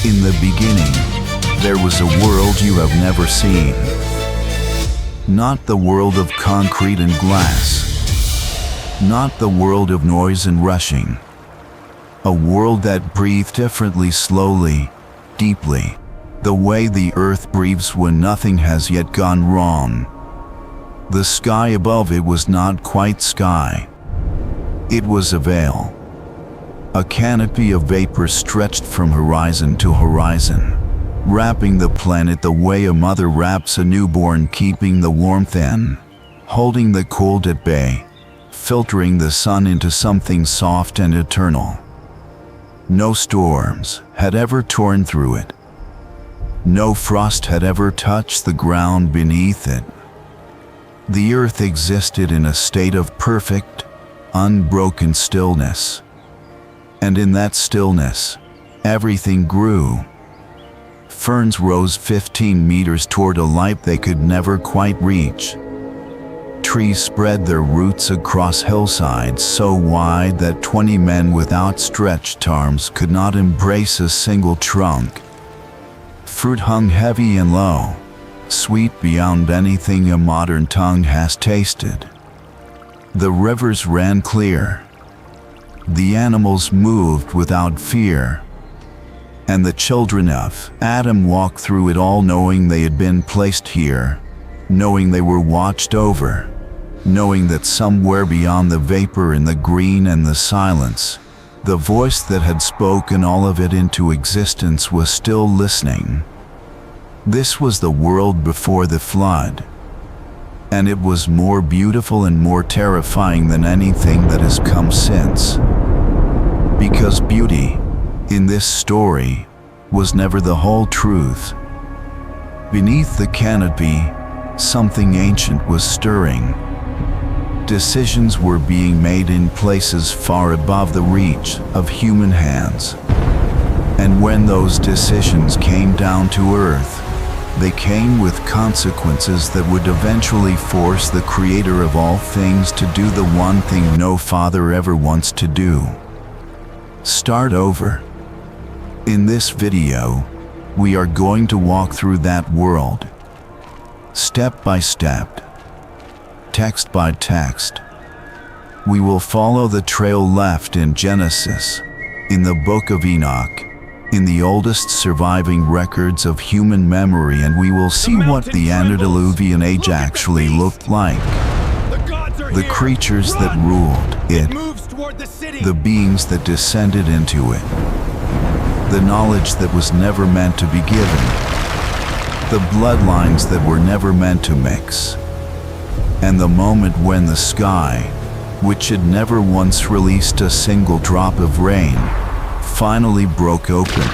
In the beginning, there was a world you have never seen. Not the world of concrete and glass. Not the world of noise and rushing. A world that breathed differently, slowly, deeply, the way the earth breathes when nothing has yet gone wrong. The sky above it was not quite sky. It was a veil. A canopy of vapor stretched from horizon to horizon, wrapping the planet the way a mother wraps a newborn, keeping the warmth in, holding the cold at bay, filtering the sun into something soft and eternal. No storms had ever torn through it. No frost had ever touched the ground beneath it. The earth existed in a state of perfect, unbroken stillness. And in that stillness, everything grew. Ferns rose 15 meters toward a light they could never quite reach. Trees spread their roots across hillsides so wide that 20 men with outstretched arms could not embrace a single trunk. Fruit hung heavy and low, sweet beyond anything a modern tongue has tasted. The rivers ran clear. The animals moved without fear. And the children of Adam walked through it all, knowing they had been placed here, knowing they were watched over, knowing that somewhere beyond the vapor and the green and the silence, the voice that had spoken all of it into existence was still listening. This was the world before the flood. And it was more beautiful and more terrifying than anything that has come since. Because beauty, in this story, was never the whole truth. Beneath the canopy, something ancient was stirring. Decisions were being made in places far above the reach of human hands. And when those decisions came down to earth, they came with consequences that would eventually force the Creator of all things to do the one thing no father ever wants to do: start over. In this video, we are going to walk through that world, step by step, text by text. We will follow the trail left in Genesis, in the Book of Enoch, in the oldest surviving records of human memory, and we will see what the antediluvian age actually looked like. The creatures that ruled it, the beings that descended into it, the knowledge that was never meant to be given, the bloodlines that were never meant to mix, and the moment when the sky, which had never once released a single drop of rain, finally broke open.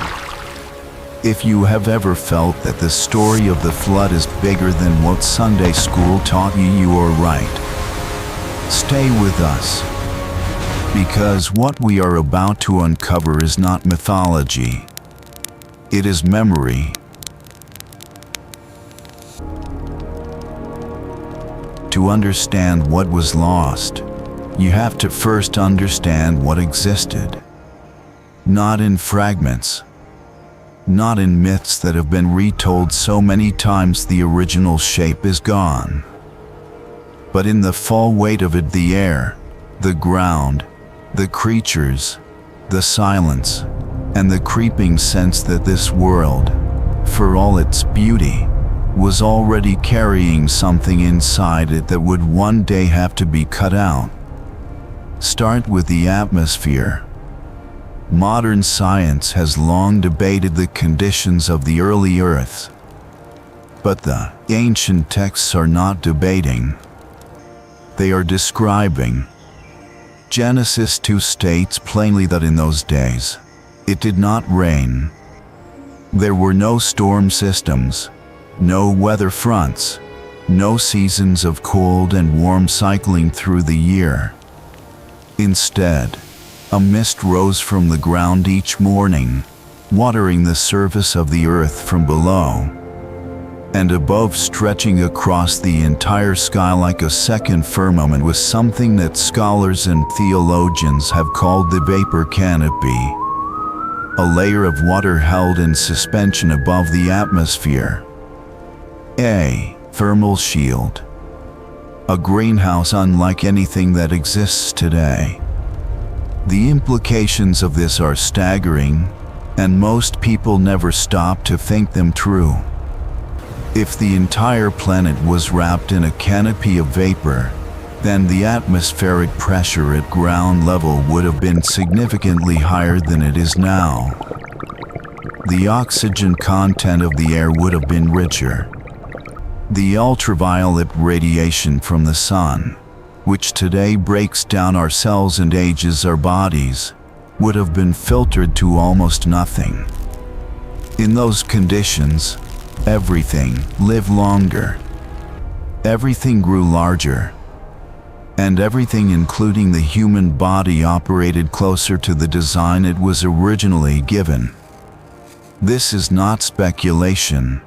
If you have ever felt that the story of the flood is bigger than what Sunday school taught you, you are right. Stay with us, because what we are about to uncover is not mythology. It is memory. To understand what was lost, you have to first understand what existed. Not in fragments, not in myths that have been retold so many times the original shape is gone, but in the full weight of it: the air, the ground, the creatures, the silence, and the creeping sense that this world, for all its beauty, was already carrying something inside it that would one day have to be cut out. Start with the atmosphere. Modern science has long debated the conditions of the early Earth, but the ancient texts are not debating. They are describing. Genesis 2 states plainly that in those days, it did not rain. There were no storm systems, no weather fronts, no seasons of cold and warm cycling through the year. Instead, a mist rose from the ground each morning, watering the surface of the earth from below, and above, stretching across the entire sky like a second firmament, was something that scholars and theologians have called the vapor canopy. a layer of water held in suspension above the atmosphere. A thermal shield. A greenhouse unlike anything that exists today. The implications of this are staggering, and most people never stop to think them through. If the entire planet was wrapped in a canopy of vapor, then the atmospheric pressure at ground level would have been significantly higher than it is now. The oxygen content of the air would have been richer. The ultraviolet radiation from the sun, which today breaks down our cells and ages our bodies, would have been filtered to almost nothing. In those conditions, everything lived longer. Everything grew larger. And everything, including the human body, operated closer to the design it was originally given. This is not speculation.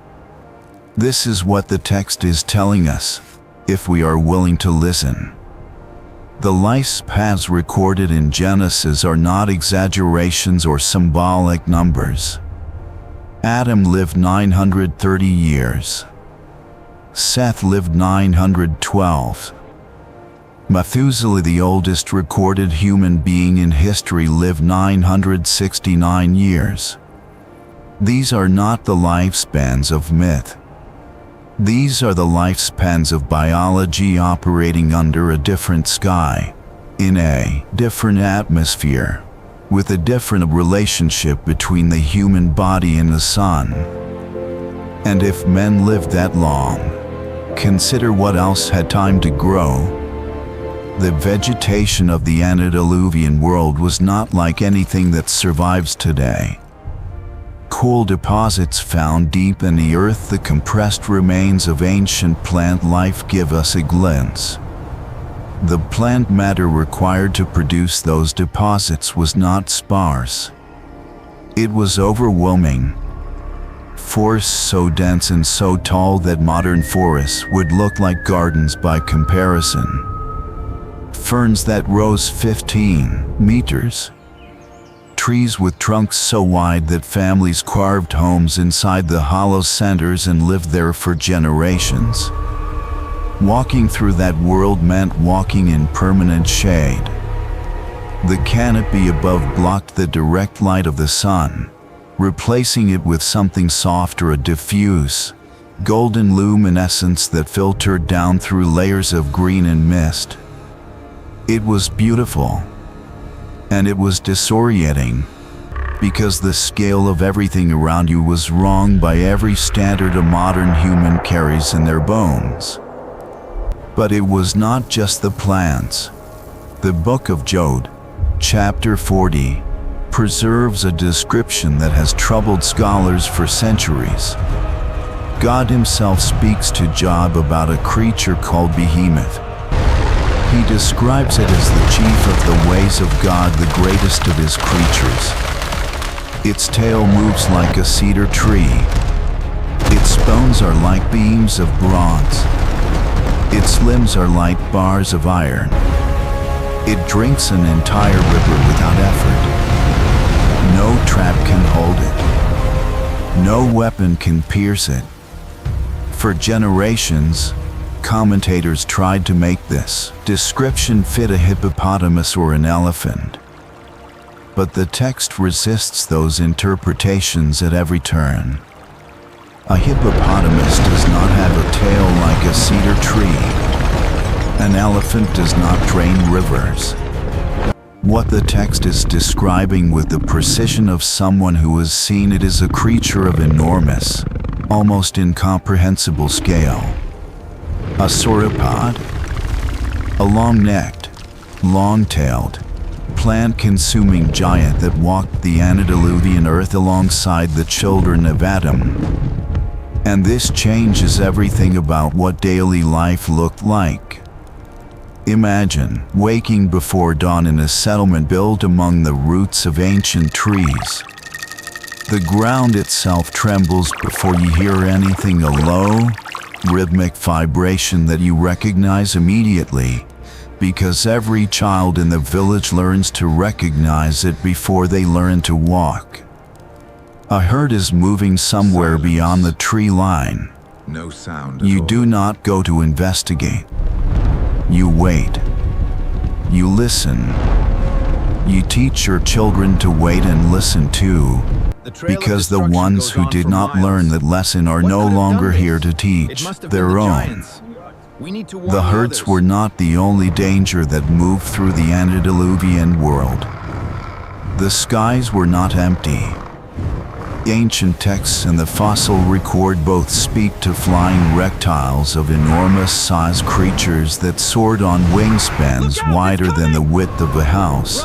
This is what the text is telling us, if we are willing to listen. The lifespans recorded in Genesis are not exaggerations or symbolic numbers. Adam lived 930 years. Seth lived 912. Methuselah, the oldest recorded human being in history, lived 969 years. These are not the lifespans of myth. These are the lifespans of biology operating under a different sky, in a different atmosphere, with a different relationship between the human body and the sun. And if men lived that long, consider what else had time to grow. The vegetation of the antediluvian world was not like anything that survives today. Coal deposits found deep in the earth, the compressed remains of ancient plant life, give us a glimpse. The plant matter required to produce those deposits was not sparse. It was overwhelming. Forests so dense and so tall that modern forests would look like gardens by comparison. Ferns that rose 15 meters. Trees with trunks so wide that families carved homes inside the hollow centers and lived there for generations. Walking through that world meant walking in permanent shade. The canopy above blocked the direct light of the sun, replacing it with something softer, a diffuse, golden luminescence that filtered down through layers of green and mist. It was beautiful. And it was disorienting, because the scale of everything around you was wrong by every standard a modern human carries in their bones. But it was not just the plants. The Book of Job, chapter 40, preserves a description that has troubled scholars for centuries. God himself speaks to Job about a creature called Behemoth. He describes it as the chief of the ways of God, the greatest of his creatures. Its tail moves like a cedar tree. Its bones are like beams of bronze. Its limbs are like bars of iron. It drinks an entire river without effort. No trap can hold it. No weapon can pierce it. For generations, commentators tried to make this description fit a hippopotamus or an elephant. But the text resists those interpretations at every turn. A hippopotamus does not have a tail like a cedar tree. An elephant does not drain rivers. What the text is describing with the precision of someone who has seen it is a creature of enormous, almost incomprehensible scale. A sauropod, a long-necked, long-tailed, plant-consuming giant that walked the antediluvian earth alongside the children of Adam. And this changes everything about what daily life looked like. Imagine waking before dawn in a settlement built among the roots of ancient trees. The ground itself trembles before you hear anything, a low, rhythmic vibration that you recognize immediately, because every child in the village learns to recognize it before they learn to walk. A herd is moving somewhere beyond the tree line. No sound. You do not go to investigate. You wait. You listen. You teach your children to wait and listen too, because the ones who did not learn that lesson are no longer here to teach their own. The herds were not the only danger that moved through the antediluvian world. The skies were not empty. Ancient texts and the fossil record both speak to flying reptiles of enormous-sized creatures that soared on wingspans wider than the width of a house,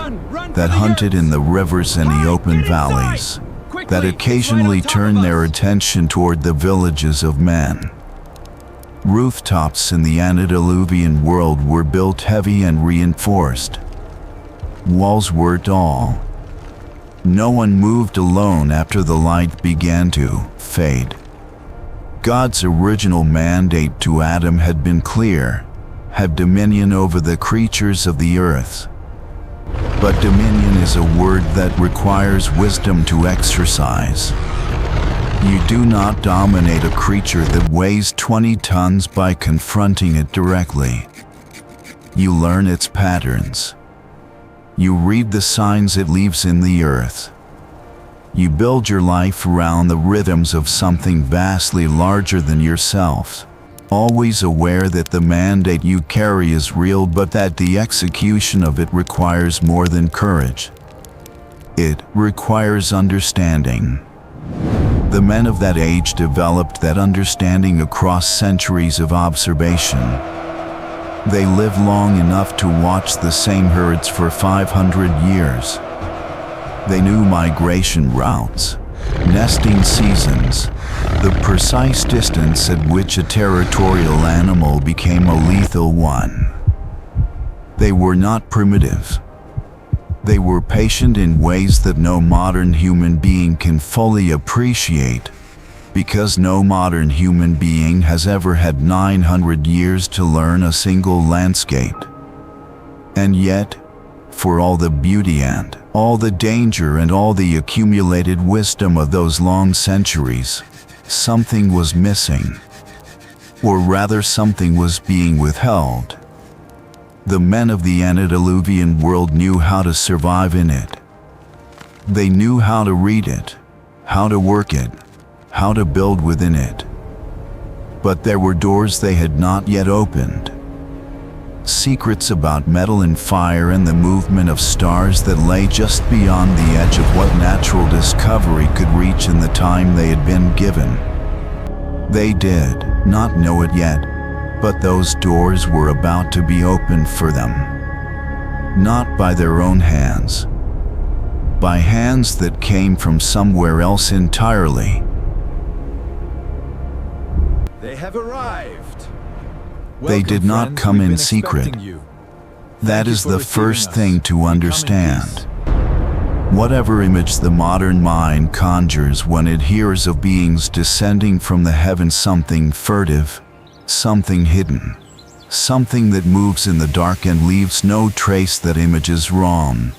that hunted in the rivers and the open valleys, that occasionally turned their attention toward the villages of men. Rooftops in the antediluvian world were built heavy and reinforced. Walls were tall. No one moved alone after the light began to fade. God's original mandate to Adam had been clear: have dominion over the creatures of the earth. But dominion is a word that requires wisdom to exercise. You do not dominate a creature that weighs 20 tons by confronting it directly. You learn its patterns. You read the signs it leaves in the earth. You build your life around the rhythms of something vastly larger than yourself, always aware that the mandate you carry is real, but that the execution of it requires more than courage. It requires understanding. The men of that age developed that understanding across centuries of observation. They lived long enough to watch the same herds for 500 years. They knew migration routes, nesting seasons, the precise distance at which a territorial animal became a lethal one. They were not primitive. They were patient in ways that no modern human being can fully appreciate, because no modern human being has ever had 900 years to learn a single landscape. And yet, for all the beauty and all the danger and all the accumulated wisdom of those long centuries, something was missing. Or rather, something was being withheld. The men of the antediluvian world knew how to survive in it. They knew how to read it, how to work it, how to build within it. But there were doors they had not yet opened. Secrets about metal and fire and the movement of stars that lay just beyond the edge of what natural discovery could reach in the time they had been given. They did not know it yet, but those doors were about to be opened for them. Not by their own hands, by hands that came from somewhere else entirely. They have arrived. They did not come in secret. That is the first thing to understand. Whatever image the modern mind conjures when it hears of beings descending from the heavens, something furtive, something hidden, something that moves in the dark and leaves no trace, that image is wrong.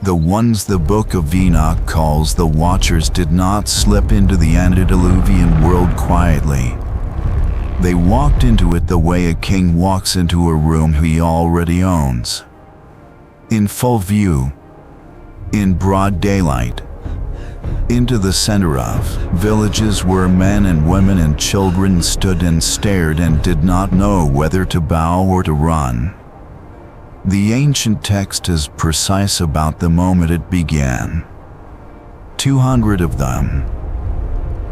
The ones the Book of Enoch calls the Watchers did not slip into the antediluvian world quietly. They walked into it the way a king walks into a room he already owns. In full view, in broad daylight, into the center of villages where men and women and children stood and stared and did not know whether to bow or to run. The ancient text is precise about the moment it began. 200 of them.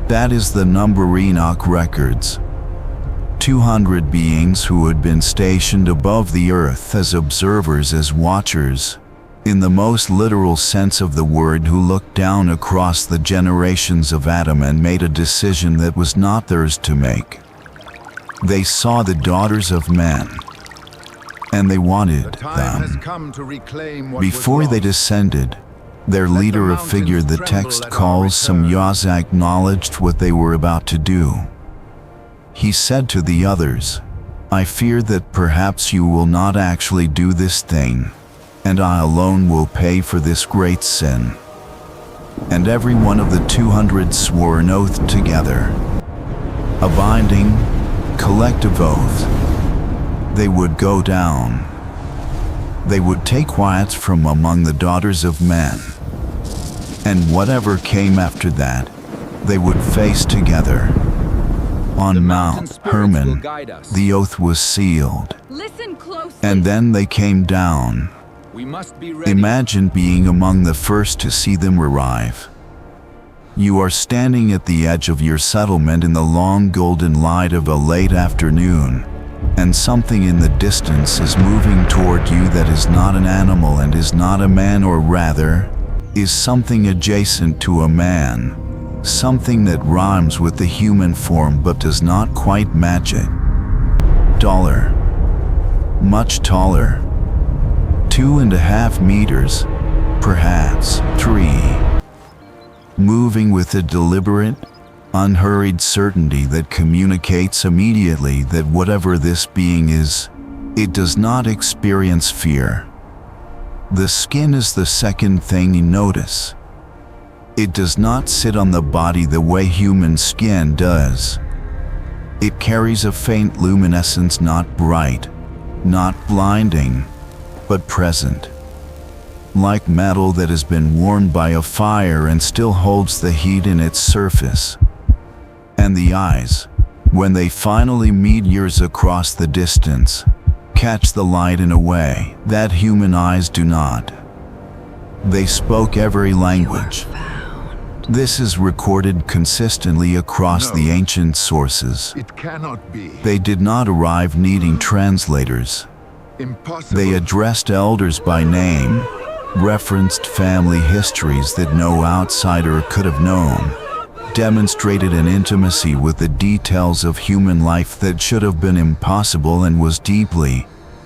That is the number Enoch records. 200 beings who had been stationed above the earth as observers, as watchers, in the most literal sense of the word, who looked down across the generations of Adam and made a decision that was not theirs to make. They saw the daughters of men, and they wanted them. Before they descended, their leader, a figure the text calls Shemhazai, acknowledged what they were about to do. He said to the others, "I fear that perhaps you will not actually do this thing, and I alone will pay for this great sin." And and every one of the 200 swore an oath together. A binding, collective oath. They would go down. They would take wives from among the daughters of men. And whatever came after that, they would face together. On Mount Hermon, the oath was sealed. Listen closely. And then they came down. We must be ready. Imagine being among the first to see them arrive. You are standing at the edge of your settlement in the long golden light of a late afternoon, and something in the distance is moving toward you that is not an animal and is not a man, or rather, is something adjacent to a man. Something that rhymes with the human form but does not quite match it. Taller. Much taller. 2.5 meters, perhaps 3. Moving with a deliberate, unhurried certainty that communicates immediately that whatever this being is, it does not experience fear. The skin is the second thing you notice. It does not sit on the body the way human skin does. It carries a faint luminescence, not bright, not blinding, but present. Like metal that has been warmed by a fire and still holds the heat in its surface. And the eyes, when they finally meet yours across the distance, catch the light in a way that human eyes do not. They spoke every language. This is recorded consistently across the ancient sources. It cannot be. They did not arrive needing translators. Impossible. They addressed elders by name, referenced family histories that no outsider could have known, demonstrated an intimacy with the details of human life that should have been impossible and was deeply,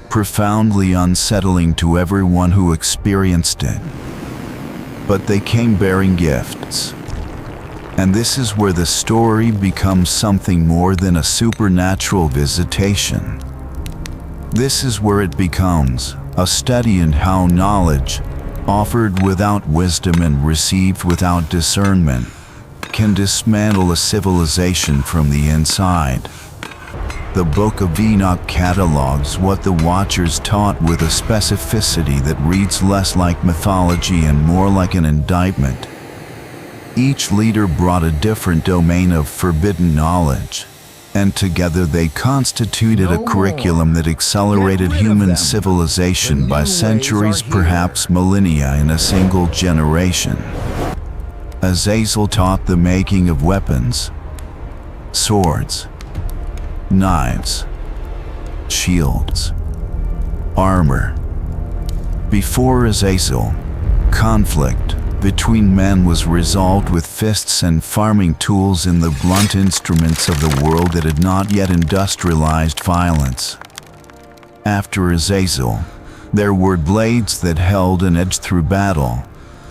profoundly unsettling to everyone who experienced it. But they came bearing gifts. And this is where the story becomes something more than a supernatural visitation. This is where it becomes a study in how knowledge, offered without wisdom and received without discernment, can dismantle a civilization from the inside. The Book of Enoch catalogs what the Watchers taught with a specificity that reads less like mythology and more like an indictment. Each leader brought a different domain of forbidden knowledge, and together they constituted a curriculum that accelerated human civilization by centuries, perhaps millennia, in a single generation. Azazel taught the making of weapons, swords, knives, shields, armor. Before Azazel, conflict between men was resolved with fists and farming tools in the blunt instruments of the world that had not yet industrialized violence. After Azazel, there were blades that held an edge through battle,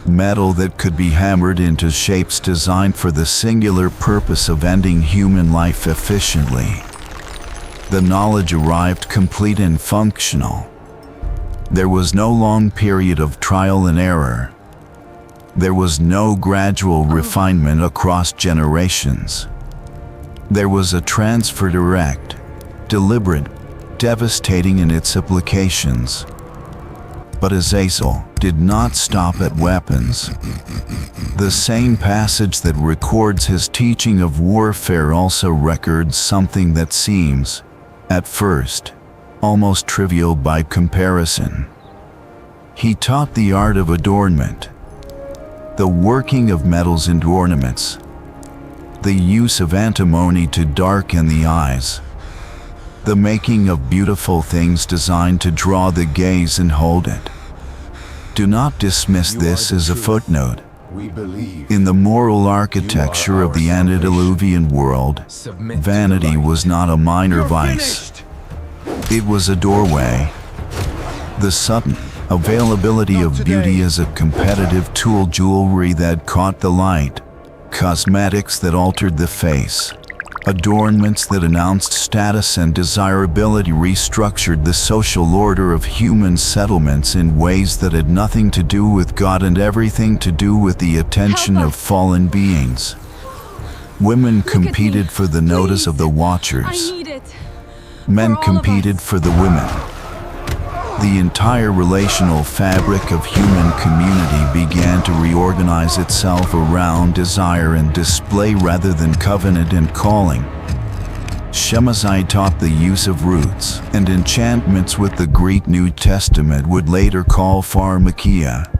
metal that could be hammered into shapes designed for the singular purpose of ending human life efficiently. The knowledge arrived complete and functional. There was no long period of trial and error. There was no gradual refinement across generations. There was a transfer direct, deliberate, devastating in its applications. But Azazel did not stop at weapons. The same passage that records his teaching of warfare also records something that seems, at first, almost trivial by comparison. He taught the art of adornment, the working of metals into ornaments, the use of antimony to darken the eyes, the making of beautiful things designed to draw the gaze and hold it. Do not dismiss this as a footnote. We believe. In the moral architecture of the antediluvian world, vanity was not a minor vice. It was a doorway. The sudden availability of beauty as a competitive tool, jewelry that caught the light, cosmetics that altered the face, Adornments that announced status and desirability restructured the social order of human settlements in ways that had nothing to do with God and everything to do with the attention of fallen beings. Women competed for the notice of the watchers. Men competed for the women. The entire relational fabric of human community began to reorganize itself around desire and display rather than covenant and calling. Shemhazai taught the use of roots and enchantments with the Greek New Testament would later call pharmakeia,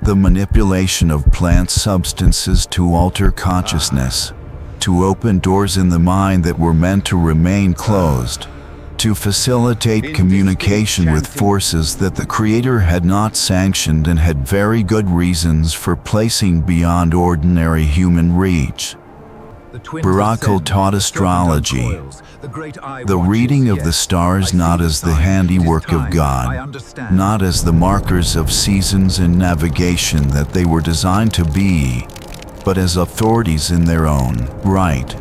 the manipulation of plant substances to alter consciousness, to open doors in the mind that were meant to remain closed, to facilitate communication with forces that the Creator had not sanctioned and had very good reasons for placing beyond ordinary human reach. Baraqel taught astrology, the reading of the stars not as the handiwork of God, not as the markers of seasons and navigation that they were designed to be, but as authorities in their own right.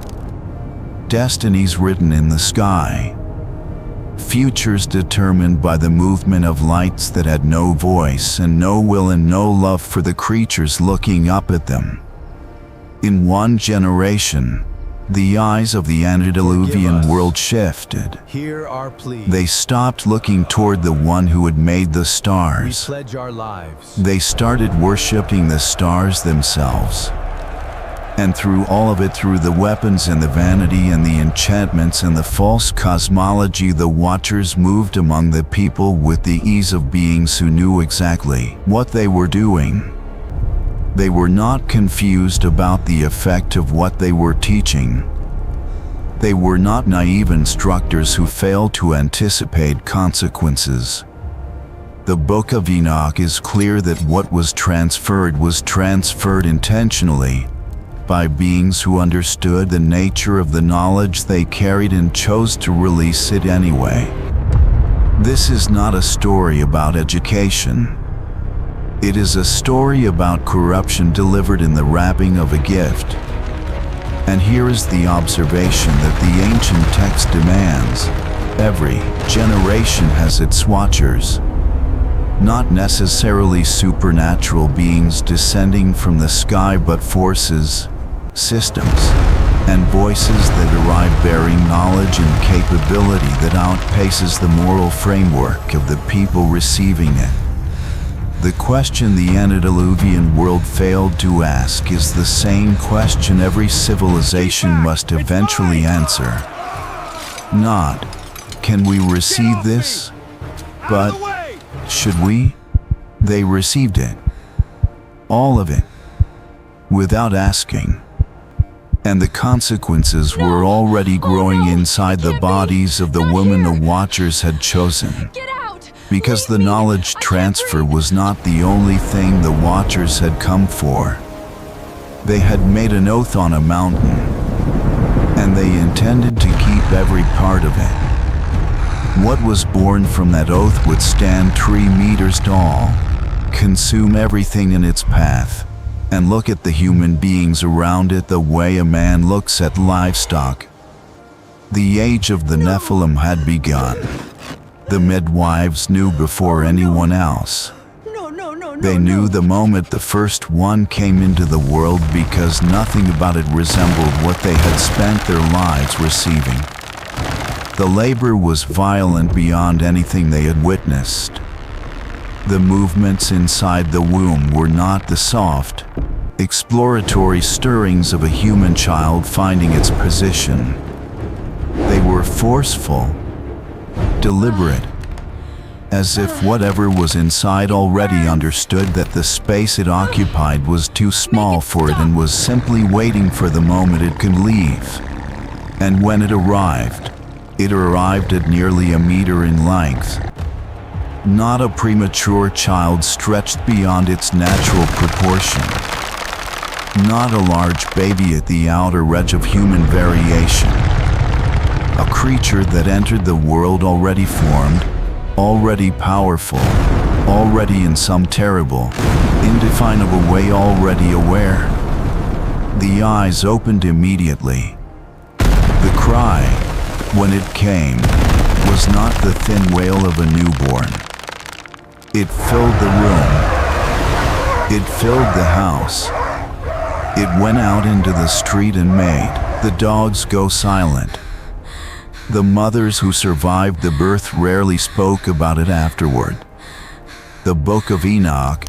Destinies written in the sky. Futures determined by the movement of lights that had no voice and no will and no love for the creatures looking up at them. In one generation, the eyes of the antediluvian world shifted. Hear our plea. They stopped looking toward the one who had made the stars. We pledge our lives. They started worshiping the stars themselves. And through all of it, through the weapons and the vanity and the enchantments and the false cosmology, the watchers moved among the people with the ease of beings who knew exactly what they were doing. They were not confused about the effect of what they were teaching. They were not naive instructors who failed to anticipate consequences. The Book of Enoch is clear that what was transferred intentionally, by beings who understood the nature of the knowledge they carried and chose to release it anyway. This is not a story about education. It is a story about corruption delivered in the wrapping of a gift. And here is the observation that the ancient text demands. Every generation has its watchers. Not necessarily supernatural beings descending from the sky, but forces, systems, and voices that arrive bearing knowledge and capability that outpaces the moral framework of the people receiving it. The question the antediluvian world failed to ask is the same question every civilization must eventually answer. Not, can we receive this? But, should we? They received it. All of it. Without asking. And the consequences were already growing inside the bodies of the women the watchers had chosen. Because the knowledge transfer was not the only thing the watchers had come for. They had made an oath on a mountain, and they intended to keep every part of it. What was born from that oath would stand 3 meters tall, consume everything in its path, and look at the human beings around it the way a man looks at livestock. The age of the Nephilim had begun. The midwives knew before anyone else. They knew the moment the first one came into the world because nothing about it resembled what they had spent their lives receiving. The labor was violent beyond anything they had witnessed. The movements inside the womb were not the soft, exploratory stirrings of a human child finding its position. They were forceful, deliberate, as if whatever was inside already understood that the space it occupied was too small for it and was simply waiting for the moment it could leave. And when it arrived at nearly a meter in length. Not a premature child stretched beyond its natural proportion. Not a large baby at the outer edge of human variation. A creature that entered the world already formed, already powerful, already in some terrible, indefinable way already aware. The eyes opened immediately. The cry, when it came, was not the thin wail of a newborn. It filled the room. It filled the house. It went out into the street and made the dogs go silent. The mothers who survived the birth rarely spoke about it afterward. The Book of Enoch,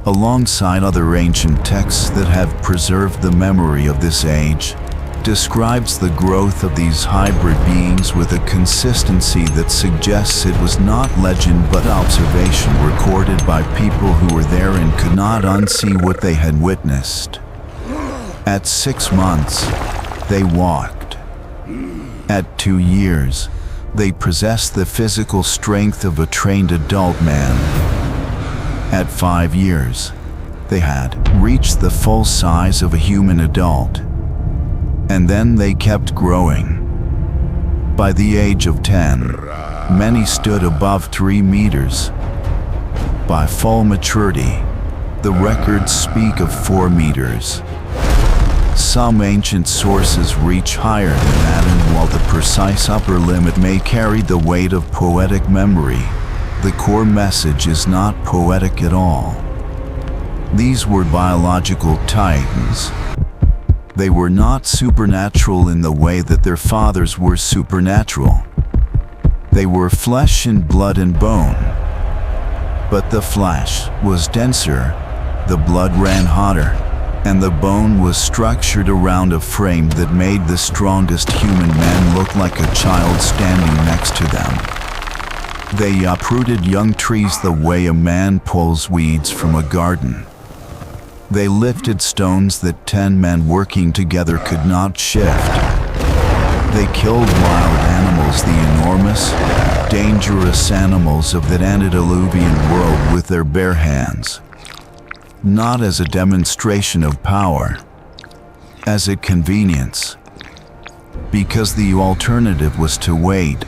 alongside other ancient texts that have preserved the memory of this age, describes the growth of these hybrid beings with a consistency that suggests it was not legend but observation recorded by people who were there and could not unsee what they had witnessed. At 6 months, they walked. At 2 years, they possessed the physical strength of a trained adult man. At 5 years, they had reached the full size of a human adult. And then they kept growing. By the age of 10, many stood above 3 meters. By full maturity, the records speak of 4 meters. Some ancient sources reach higher than that, and while the precise upper limit may carry the weight of poetic memory, the core message is not poetic at all. These were biological titans. They were not supernatural in the way that their fathers were supernatural. They were flesh and blood and bone. But the flesh was denser, the blood ran hotter, and the bone was structured around a frame that made the strongest human men look like a child standing next to them. They uprooted young trees the way a man pulls weeds from a garden. They lifted stones that 10 men working together could not shift. They killed wild animals, the enormous, dangerous animals of that antediluvian world, with their bare hands. Not as a demonstration of power, as a convenience. Because the alternative was to wait,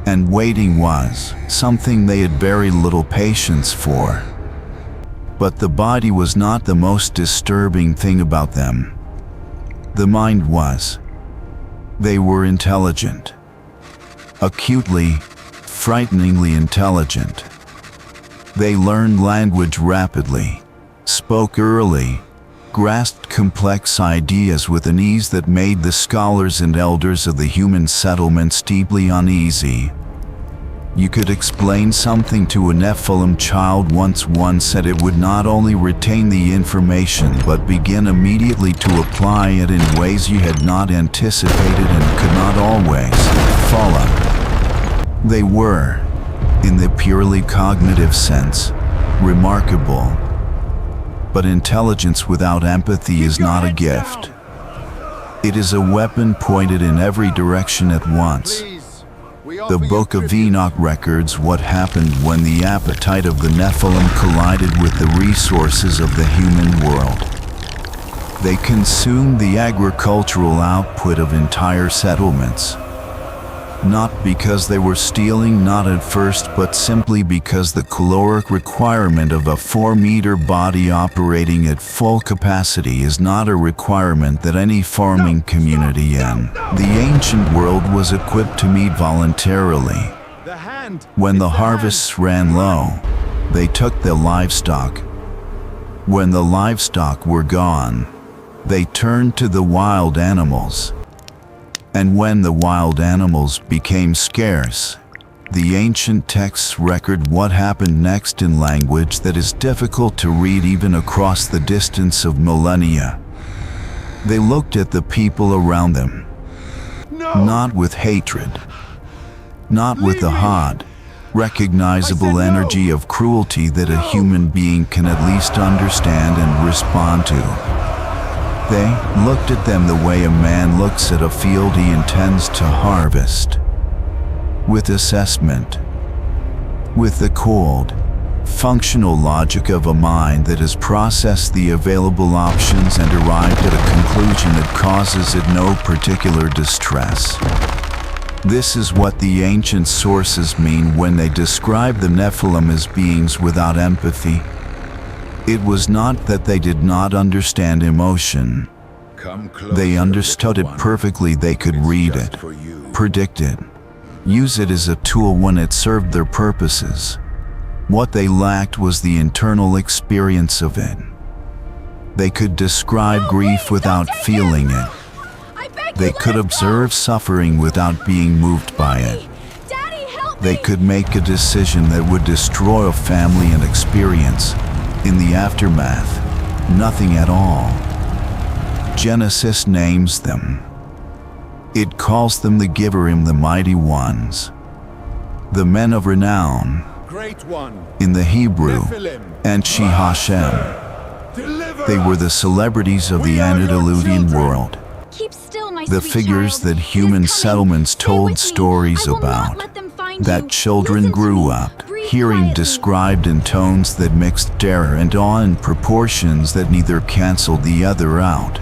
and waiting was something they had very little patience for. But the body was not the most disturbing thing about them. The mind was. They were intelligent. Acutely, frighteningly intelligent. They learned language rapidly, spoke early, grasped complex ideas with an ease that made the scholars and elders of the human settlements deeply uneasy. You could explain something to a Nephilim child once one said it would not only retain the information but begin immediately to apply it in ways you had not anticipated and could not always follow. They were, in the purely cognitive sense, remarkable. But intelligence without empathy is not a gift. It is a weapon pointed in every direction at once. The Book of Enoch records what happened when the appetite of the Nephilim collided with the resources of the human world. They consumed the agricultural output of entire settlements. Not because they were stealing, not at first, but simply because the caloric requirement of a 4-meter body operating at full capacity is not a requirement that any farming community in the ancient world was equipped to meet voluntarily. When the harvests ran low, they took the livestock. When the livestock were gone, they turned to the wild animals. And when the wild animals became scarce, the ancient texts record what happened next in language that is difficult to read even across the distance of millennia. They looked at the people around them, not with hatred, not with the hot, recognizable energy of cruelty that a human being can at least understand and respond to. They looked at them the way a man looks at a field he intends to harvest. With assessment. With the cold, functional logic of a mind that has processed the available options and arrived at a conclusion that causes it no particular distress. This is what the ancient sources mean when they describe the Nephilim as beings without empathy. It was not that they did not understand emotion. They understood it perfectly. They could read it, predict it, use it as a tool when it served their purposes. What they lacked was the internal experience of it. They could describe grief without feeling it. They could observe suffering without being moved by it. They could make a decision that would destroy a family and experience, in the aftermath, nothing at all. Genesis names them. It calls them the Giverim, the mighty ones, the men of renown, Great One, in the Hebrew, Nephilim, and Hashem. They were the celebrities of the antediluvian world, the figures that human settlements told stories about, that children grew up hearing described in tones that mixed terror and awe in proportions that neither canceled the other out.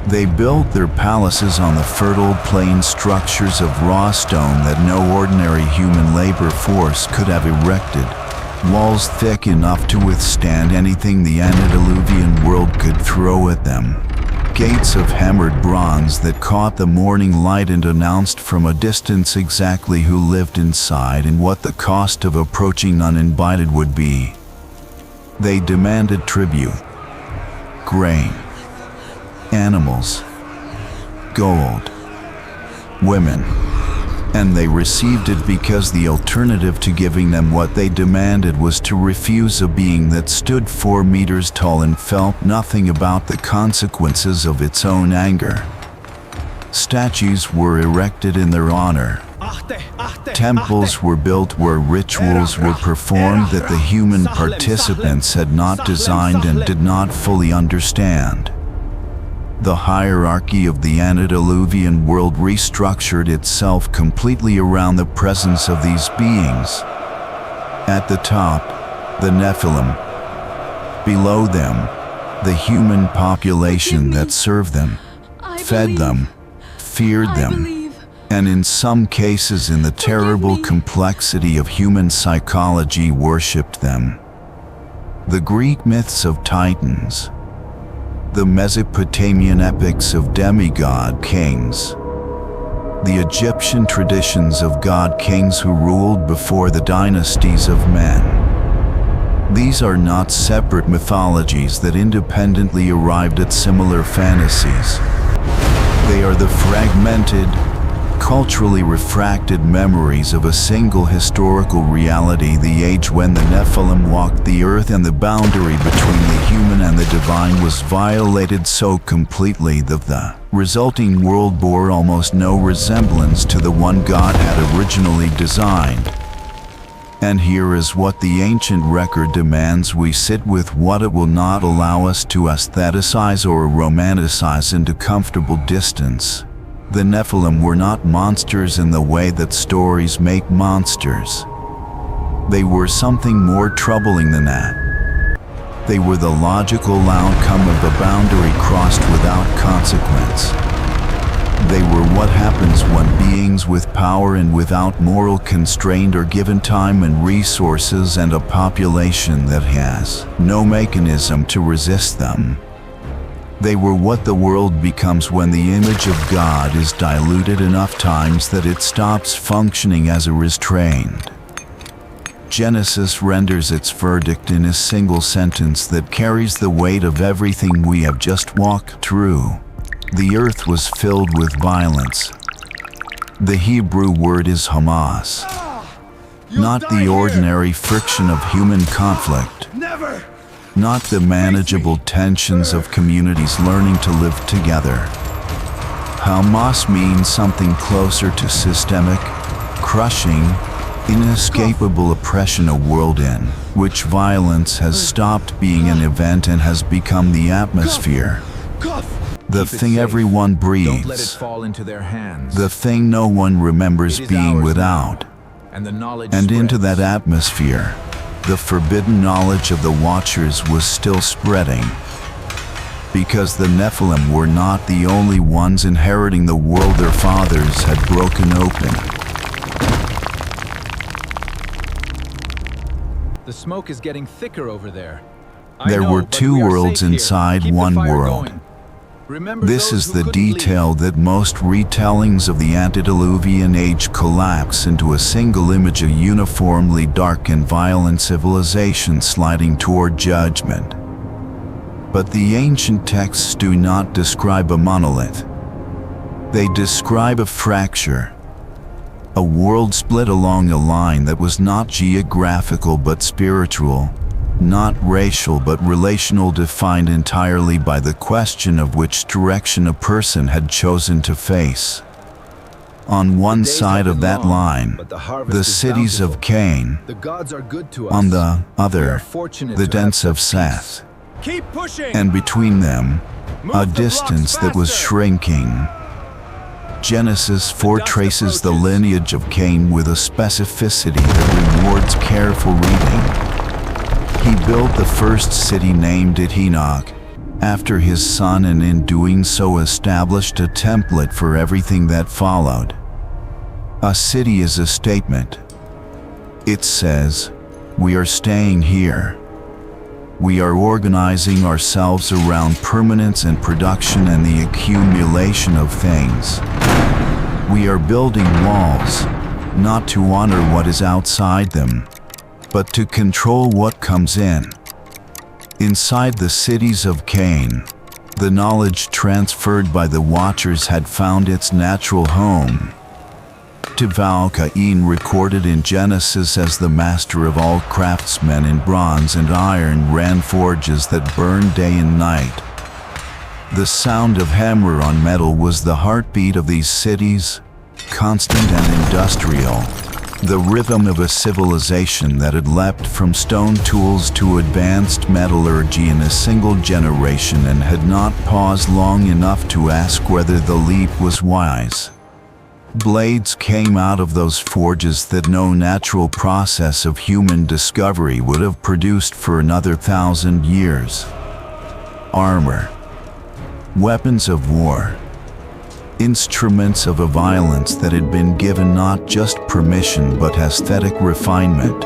They built their palaces on the fertile plain structures of raw stone that no ordinary human labor force could have erected, walls thick enough to withstand anything the antediluvian world could throw at them, gates of hammered bronze that caught the morning light and announced from a distance exactly who lived inside and what the cost of approaching uninvited would be. They demanded tribute, grain, animals, gold, women, and they received it because the alternative to giving them what they demanded was to refuse a being that stood 4 meters tall and felt nothing about the consequences of its own anger. Statues were erected in their honor. Temples were built where rituals were performed that the human participants had not designed and did not fully understand. The hierarchy of the antediluvian world restructured itself completely around the presence of these beings. At the top, the Nephilim. Below them, the human population that served them, fed them, feared them, and in some cases in the terrible complexity of human psychology worshipped them. The Greek myths of titans, the Mesopotamian epics of demigod kings, the Egyptian traditions of god kings who ruled before the dynasties of men. These are not separate mythologies that independently arrived at similar fantasies. They are the fragmented, culturally refracted memories of a single historical reality, the age when the Nephilim walked the earth and the boundary between the human and the divine was violated so completely that the resulting world bore almost no resemblance to the one God had originally designed. And here is what the ancient record demands: we sit with what it will not allow us to aestheticize or romanticize into comfortable distance. The Nephilim were not monsters in the way that stories make monsters. They were something more troubling than that. They were the logical outcome of a boundary crossed without consequence. They were what happens when beings with power and without moral constraint are given time and resources and a population that has no mechanism to resist them. They were what the world becomes when the image of God is diluted enough times that it stops functioning as a restraint. Genesis renders its verdict in a single sentence that carries the weight of everything we have just walked through. The earth was filled with violence. The Hebrew word is Hamas, not the ordinary friction of human conflict. Not the manageable tensions of communities learning to live together. Hamas means something closer to systemic, crushing, inescapable oppression, a world in which violence has stopped being an event and has become the atmosphere. The thing everyone breathes. The thing no one remembers being without. And into that atmosphere, the forbidden knowledge of the Watchers was still spreading. Because the Nephilim were not the only ones inheriting the world their fathers had broken open. The smoke is getting thicker over there. There were 2 worlds inside one world. This is the detail that most retellings of the antediluvian age collapse into a single image, a uniformly dark and violent civilization sliding toward judgment. But the ancient texts do not describe a monolith. They describe a fracture, a world split along a line that was not geographical but spiritual, not racial but relational, defined entirely by the question of which direction a person had chosen to face. On one side of that line, the cities of Cain; on the other, the dens of Seth. Keep pushing! And between them, a distance that was shrinking. Genesis 4 traces the lineage of Cain with a specificity that rewards careful reading. He built the first city, named it Enoch, after his son, and in doing so established a template for everything that followed. A city is a statement. It says, we are staying here. We are organizing ourselves around permanence and production and the accumulation of things. We are building walls, not to honor what is outside them, but to control what comes in. Inside the cities of Cain, the knowledge transferred by the Watchers had found its natural home. Cain, recorded in Genesis as the master of all craftsmen in bronze and iron, ran forges that burned day and night. The sound of hammer on metal was the heartbeat of these cities, constant and industrial, the rhythm of a civilization that had leapt from stone tools to advanced metallurgy in a single generation and had not paused long enough to ask whether the leap was wise. Blades came out of those forges that no natural process of human discovery would have produced for another 1,000 years. Armor, weapons of war, instruments of a violence that had been given not just permission but aesthetic refinement.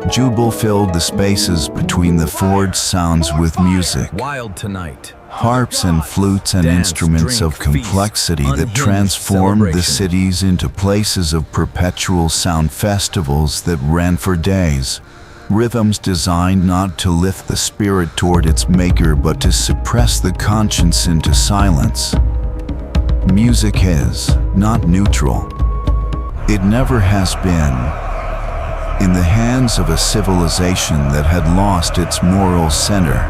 Jubal filled the spaces between the forged sounds with music. Wild tonight. Harps and flutes and instruments of complexity that transformed the cities into places of perpetual sound festivals that ran for days. Rhythms designed not to lift the spirit toward its maker but to suppress the conscience into silence. Music is not neutral. It never has been. In the hands of a civilization that had lost its moral center,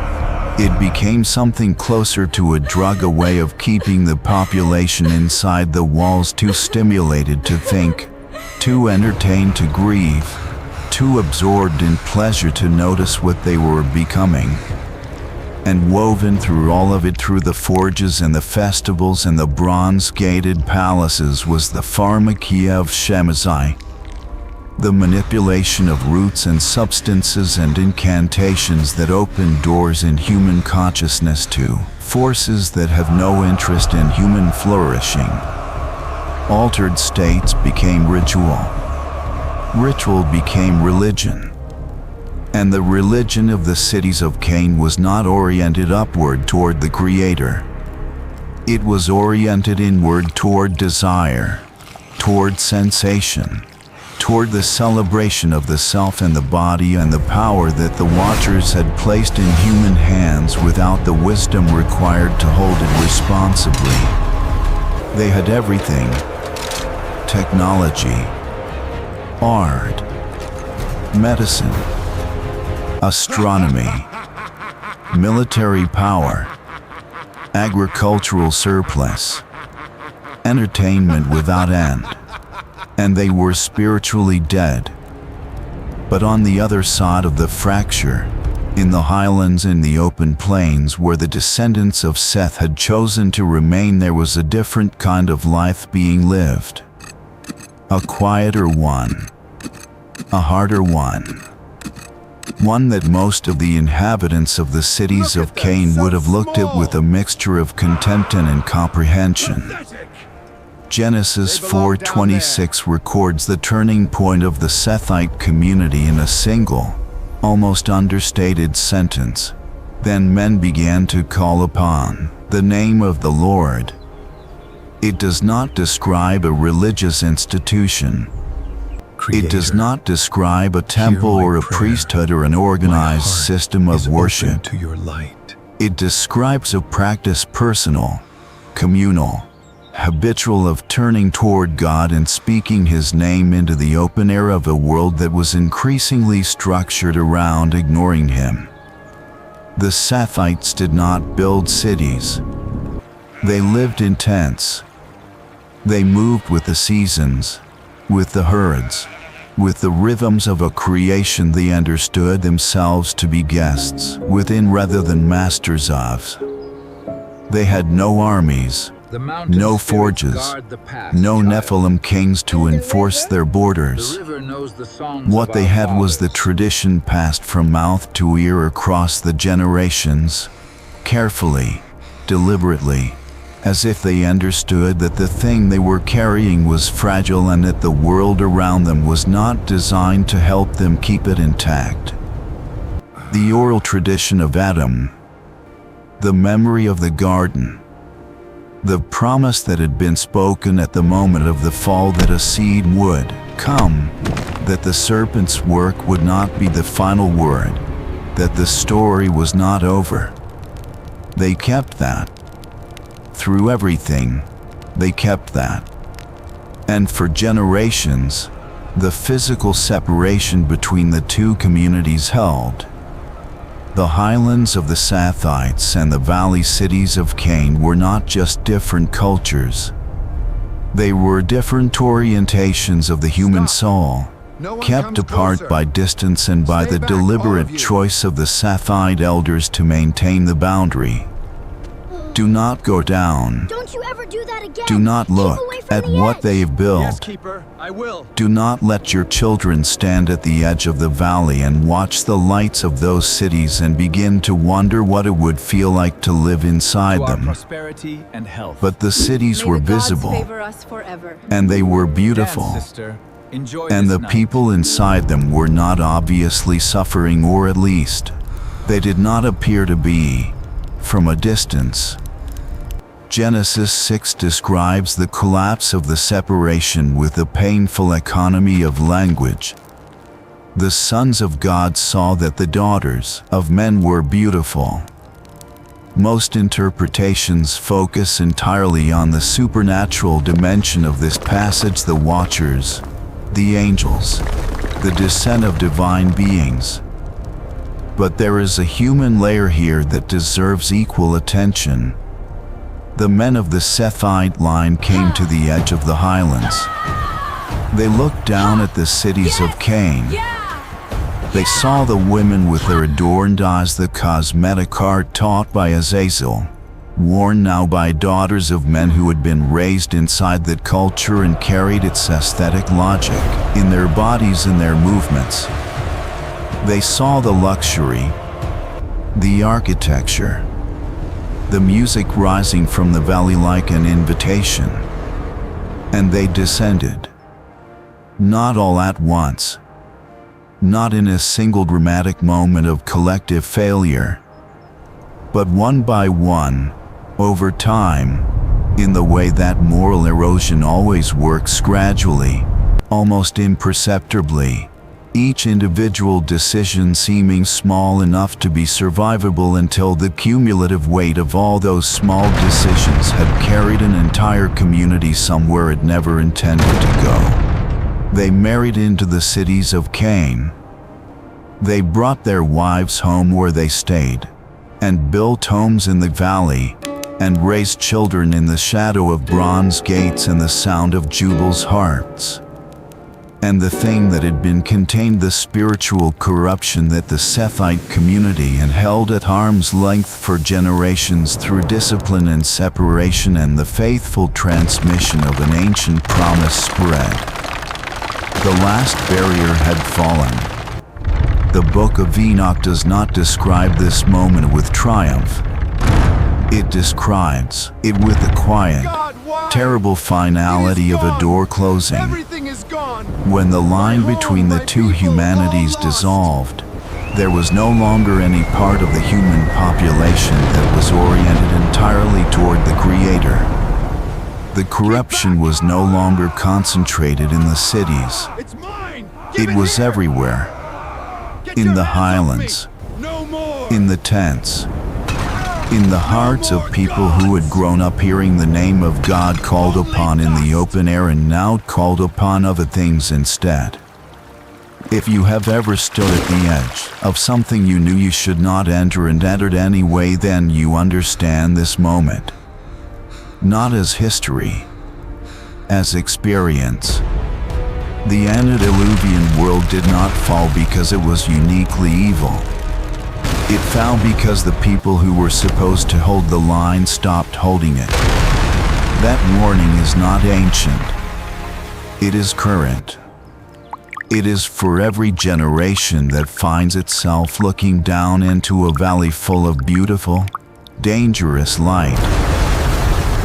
it became something closer to a drug, a way of keeping the population inside the walls, too stimulated to think, too entertained to grieve, too absorbed in pleasure to notice what they were becoming. And woven through all of it, through the forges and the festivals and the bronze-gated palaces, was the pharmakeia of Shemhazai, the manipulation of roots and substances and incantations that open doors in human consciousness to forces that have no interest in human flourishing. Altered states became ritual. Ritual became religion. And the religion of the cities of Cain was not oriented upward toward the Creator. It was oriented inward toward desire, toward sensation, toward the celebration of the self and the body and the power that the Watchers had placed in human hands without the wisdom required to hold it responsibly. They had everything: technology, art, medicine, astronomy, military power, agricultural surplus, entertainment without end. And they were spiritually dead. But on the other side of the fracture, in the highlands, in the open plains where the descendants of Seth had chosen to remain, there was a different kind of life being lived. A quieter one, a harder one. One that most of the inhabitants of the cities of Cain would have looked at with a mixture of contempt and incomprehension. Genesis 4:26 records the turning point of the Sethite community in a single, almost understated sentence. Then men began to call upon the name of the Lord. It does not describe a religious institution. Creator, It does not describe a temple my or a prayer. priesthood or an my organized heart system is of open worship. to your light. It describes a practice personal, communal, habitual of turning toward God and speaking His name into the open air of a world that was increasingly structured around ignoring Him. The Sethites did not build cities. They lived in tents. They moved with the seasons, with the herds, with the rhythms of a creation they understood themselves to be guests within rather than masters of. They had no armies, The mountain no spirits forges, guard the path, no child. Nephilim kings to enforce their borders. The river knows the songs What of they our had was the fathers. tradition passed from mouth to ear across the generations, carefully, deliberately, as if they understood that the thing they were carrying was fragile and that the world around them was not designed to help them keep it intact. The oral tradition of Adam, the memory of the garden, the promise that had been spoken at the moment of the fall that a seed would come, that the serpent's work would not be the final word, that the story was not over. They kept that. Through everything, they kept that. And for generations, the physical separation between the two communities held. The highlands of the Sethites and the valley cities of Cain were not just different cultures. They were different orientations of the human soul, No one kept comes apart closer. by distance and by Stay the back, all deliberate of you. choice of the Sethite elders to maintain the boundary. Do not go down. Don't you ever do that again. Do not Keep look away from at the what edge. they have built. Yes, Keeper, I will. Do not let your children stand at the edge of the valley and watch the lights of those cities and begin to wonder what it would feel like to live inside To our them. prosperity and health. But the cities May were the gods visible, favor us forever. and they were Dance, beautiful, sister. Enjoy and this the night. people inside them were not obviously suffering, or at least, they did not appear to be, from a distance. Genesis 6 describes the collapse of the separation with a painful economy of language. The sons of God saw that the daughters of men were beautiful. Most interpretations focus entirely on the supernatural dimension of this passage, the watchers, the angels, the descent of divine beings. But there is a human layer here that deserves equal attention. The men of the Sethite line came to the edge of the highlands. They looked down at the cities of Cain. They saw the women with their adorned eyes, the cosmetic art taught by Azazel, worn now by daughters of men who had been raised inside that culture and carried its aesthetic logic in their bodies and their movements. They saw the luxury, the architecture, the music rising from the valley like an invitation. And they descended. Not all at once. Not in a single dramatic moment of collective failure. But one by one, over time, in the way that moral erosion always works, gradually, almost imperceptibly, each individual decision seeming small enough to be survivable until the cumulative weight of all those small decisions had carried an entire community somewhere it never intended to go. They married into the cities of Cain. They brought their wives home where they stayed, and built homes in the valley, and raised children in the shadow of bronze gates and the sound of Jubal's harps. And the thing that had been contained, the spiritual corruption that the Sethite community had held at arm's length for generations through discipline and separation and the faithful transmission of an ancient promise, spread. The last barrier had fallen. The Book of Enoch does not describe this moment with triumph. It describes it with the quiet, terrible finality of a door closing. Everything is gone. When the line between the two humanities dissolved, there was no longer any part of the human population that was oriented entirely toward the Creator. The corruption was no longer concentrated in the cities. It's mine! It was everywhere. In the highlands, No more! in the tents, in the hearts of people who had grown up hearing the name of God called upon in the open air and now called upon other things instead. If you have ever stood at the edge of something you knew you should not enter and entered anyway, then you understand this moment. Not as history, as experience. The antediluvian world did not fall because it was uniquely evil. It fell because the people who were supposed to hold the line stopped holding it. That warning is not ancient. It is current. It is for every generation that finds itself looking down into a valley full of beautiful, dangerous light.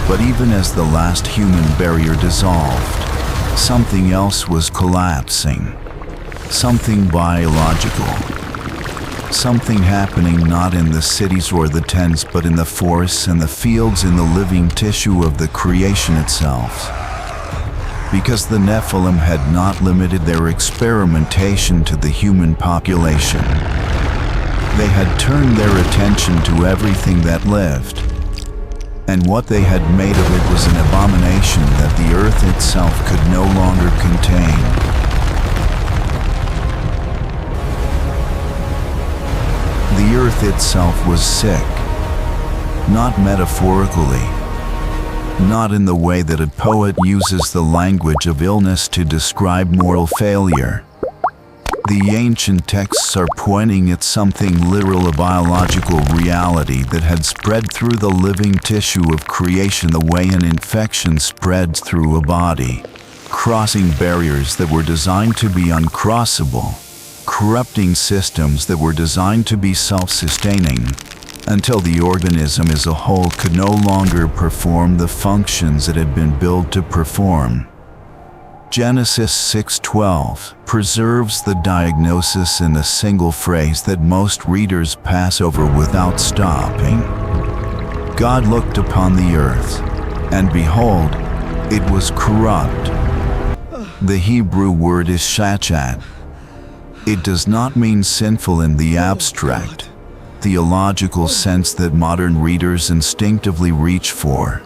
But even as the last human barrier dissolved, something else was collapsing. Something biological. Something happening not in the cities or the tents, but in the forests and the fields, in the living tissue of the creation itself. Because the Nephilim had not limited their experimentation to the human population. They had turned their attention to everything that lived. And what they had made of it was an abomination that the earth itself could no longer contain. The earth itself was sick. Not metaphorically. Not in the way that a poet uses the language of illness to describe moral failure. The ancient texts are pointing at something literal, a biological reality that had spread through the living tissue of creation the way an infection spreads through a body, crossing barriers that were designed to be uncrossable, corrupting systems that were designed to be self-sustaining, until the organism as a whole could no longer perform the functions it had been built to perform. Genesis 6:12 preserves the diagnosis in a single phrase that most readers pass over without stopping. God looked upon the earth, and behold, it was corrupt. The Hebrew word is shachat. It does not mean sinful in the abstract, theological sense that modern readers instinctively reach for.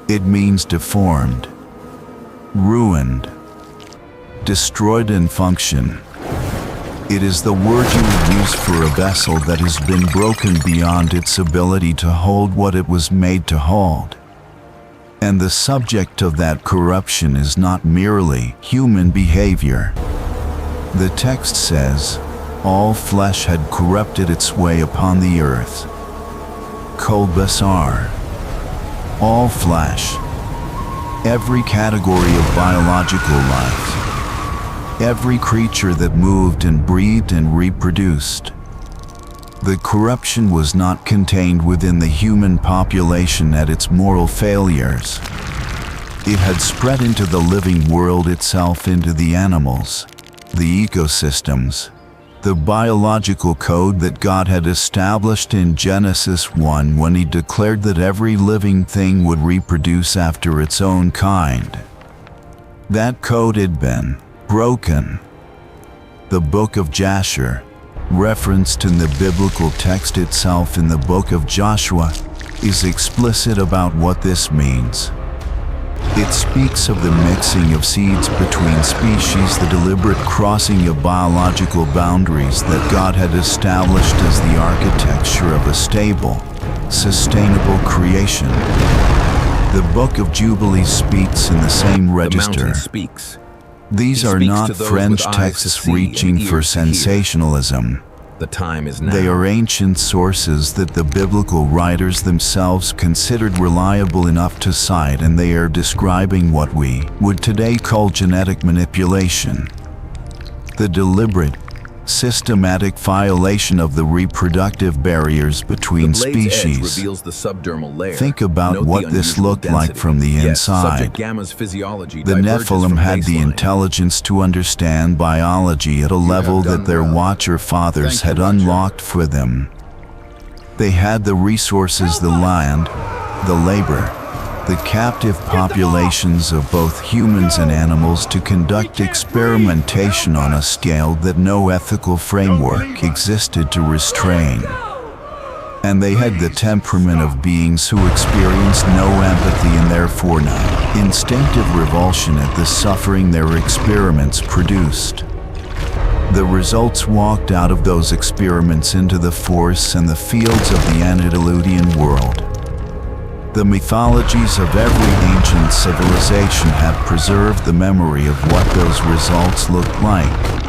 It means deformed, ruined, destroyed in function. It is the word you would use for a vessel that has been broken beyond its ability to hold what it was made to hold. And the subject of that corruption is not merely human behavior. The text says, all flesh had corrupted its way upon the earth. Kol basar. All flesh. Every category of biological life. Every creature that moved and breathed and reproduced. The corruption was not contained within the human population at its moral failures. It had spread into the living world itself, into the animals, the ecosystems, the biological code that God had established in Genesis 1 when He declared that every living thing would reproduce after its own kind. That code had been broken. The Book of Jasher, referenced in the biblical text itself in the Book of Joshua, is explicit about what this means. It speaks of the mixing of seeds between species, the deliberate crossing of biological boundaries that God had established as the architecture of a stable, sustainable creation. The Book of Jubilees speaks in the same register. The mountain speaks. These are not French texts reaching for sensationalism. The time is now. They are ancient sources that the biblical writers themselves considered reliable enough to cite, and they are describing what we would today call genetic manipulation. The deliberate, systematic violation of the reproductive barriers between the blade's species. Edge reveals the subdermal layer. Think about Note what the this unusual looked like density. from the Yes, inside. subject gamma's physiology The diverges Nephilim from had the baseline. intelligence to understand biology at a level that their Watcher fathers had unlocked for them. They had the resources, the land, the labor, the captive populations of both humans and animals to conduct experimentation on a scale that no ethical framework existed to restrain. And they had the temperament of beings who experienced no empathy and therefore no instinctive revulsion at the suffering their experiments produced. The results walked out of those experiments into the forests and the fields of the antediluvian world. The mythologies of every ancient civilization have preserved the memory of what those results looked like.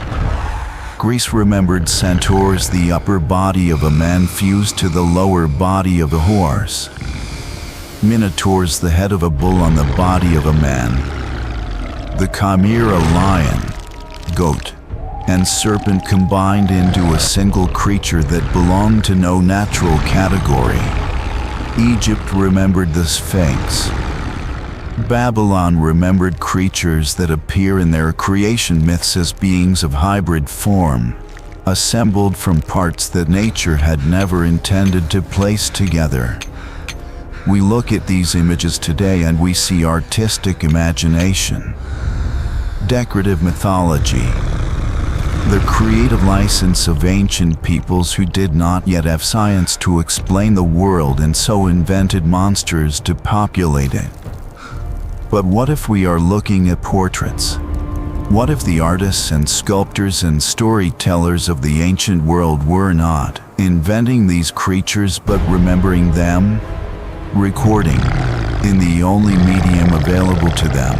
Greece remembered centaurs, the upper body of a man fused to the lower body of a horse. Minotaurs, the head of a bull on the body of a man. The chimera, lion, goat, and serpent combined into a single creature that belonged to no natural category. Egypt remembered the Sphinx. Babylon remembered creatures that appear in their creation myths as beings of hybrid form, assembled from parts that nature had never intended to place together. We look at these images today and we see artistic imagination, decorative mythology, the creative license of ancient peoples who did not yet have science to explain the world and so invented monsters to populate it. But what if we are looking at portraits? What if the artists and sculptors and storytellers of the ancient world were not inventing these creatures but remembering them? Recording, in the only medium available to them,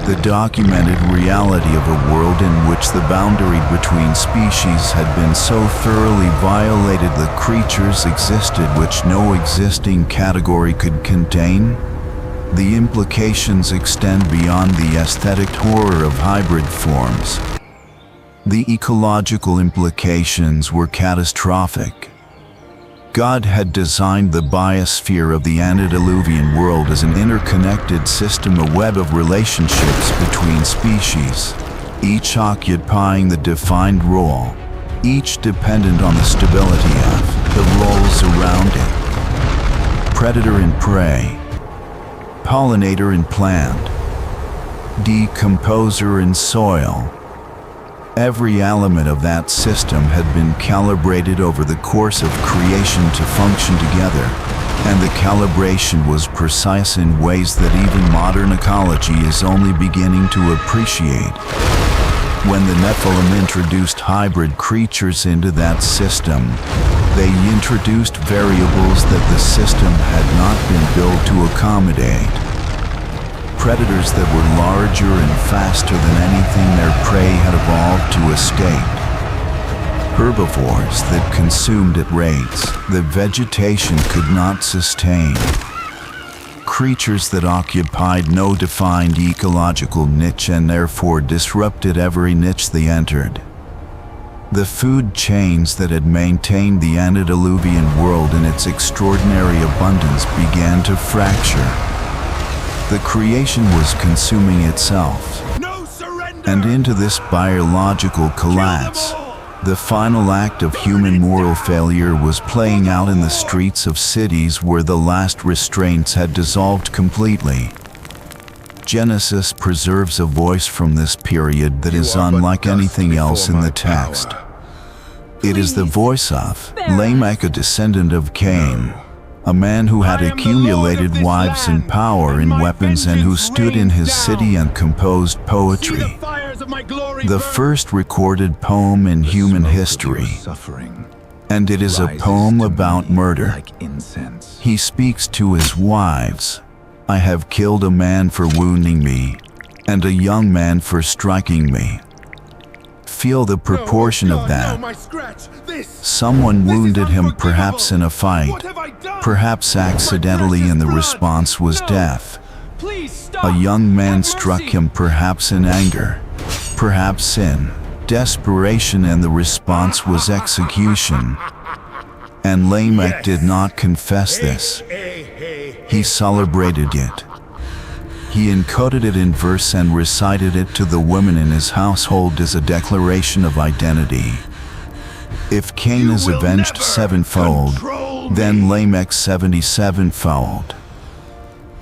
the documented reality of a world in which the boundary between species had been so thoroughly violated that creatures existed which no existing category could contain? The implications extend beyond the aesthetic horror of hybrid forms. The ecological implications were catastrophic. God had designed the biosphere of the antediluvian world as an interconnected system, a web of relationships between species, each occupying the defined role, each dependent on the stability of the roles around it. Predator and prey, pollinator and plant, decomposer and soil. Every element of that system had been calibrated over the course of creation to function together, and the calibration was precise in ways that even modern ecology is only beginning to appreciate. When the Nephilim introduced hybrid creatures into that system, they introduced variables that the system had not been built to accommodate. Predators that were larger and faster than anything their prey had evolved to escape. Herbivores that consumed at rates that vegetation could not sustain. Creatures that occupied no defined ecological niche and therefore disrupted every niche they entered. The food chains that had maintained the antediluvian world in its extraordinary abundance began to fracture. The creation was consuming itself. No surrender! And into this biological collapse, the final act of human moral failure was playing out in the streets of cities where the last restraints had dissolved completely. Genesis preserves a voice from this period that is unlike anything else in the text. It is the voice of Lamech, a descendant of Cain, a man who had accumulated wives and power and weapons and who stood in his city and composed poetry, the first recorded poem in human history. And it is a poem about murder. He speaks to his wives, "I have killed a man for wounding me, and a young man for striking me." Feel the proportion of that. Someone wounded him, perhaps in a fight, perhaps accidentally, and the response was death. A young man struck him, perhaps in anger, perhaps in desperation, and the response was execution. And Lamech did not confess this. He celebrated it. He encoded it in verse and recited it to the women in his household as a declaration of identity. If Cain is avenged sevenfold, then Lamech 77-fold.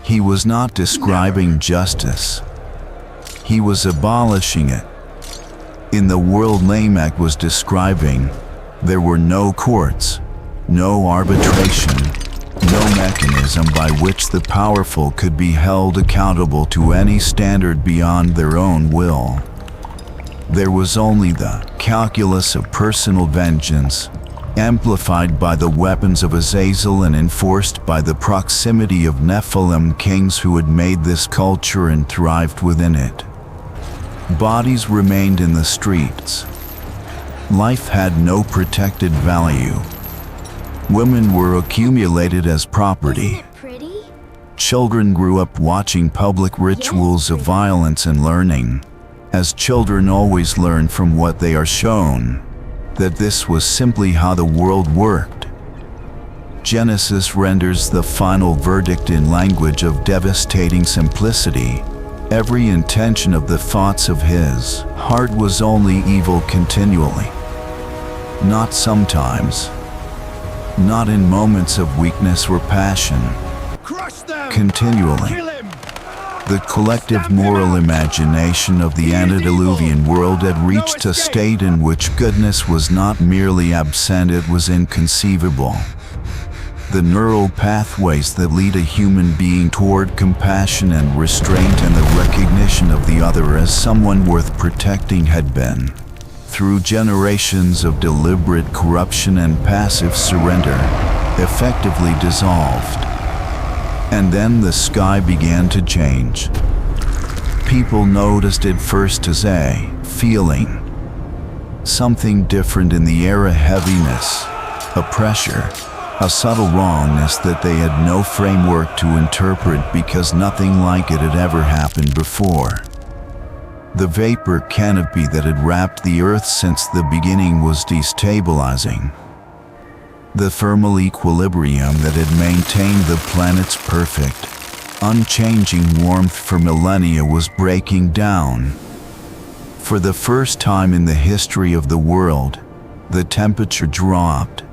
He was not describing justice. He was abolishing it. In the world Lamech was describing, there were no courts, no arbitration, no mechanism by which the powerful could be held accountable to any standard beyond their own will. There was only the calculus of personal vengeance, amplified by the weapons of Azazel and enforced by the proximity of Nephilim kings who had made this culture and thrived within it. Bodies remained in the streets. Life had no protected value. Women were accumulated as property. Isn't it pretty? Children grew up watching public rituals of violence and learning, as children always learn from what they are shown, that this was simply how the world worked. Genesis renders the final verdict in language of devastating simplicity. Every intention of the thoughts of his heart was only evil continually. Not sometimes. Not in moments of weakness or passion. Crush them! Continually. Kill him! The collective moral imagination of the antediluvian world had reached a state in which goodness was not merely absent, it was inconceivable. The neural pathways that lead a human being toward compassion and restraint and the recognition of the other as someone worth protecting had been, through generations of deliberate corruption and passive surrender, effectively dissolved. And then the sky began to change. People noticed it first as a feeling. Something different in the air, a heaviness, a pressure, a subtle wrongness that they had no framework to interpret because nothing like it had ever happened before. The vapor canopy that had wrapped the earth since the beginning was destabilizing. The thermal equilibrium that had maintained the planet's perfect, unchanging warmth for millennia was breaking down. For the first time in the history of the world, the temperature dropped.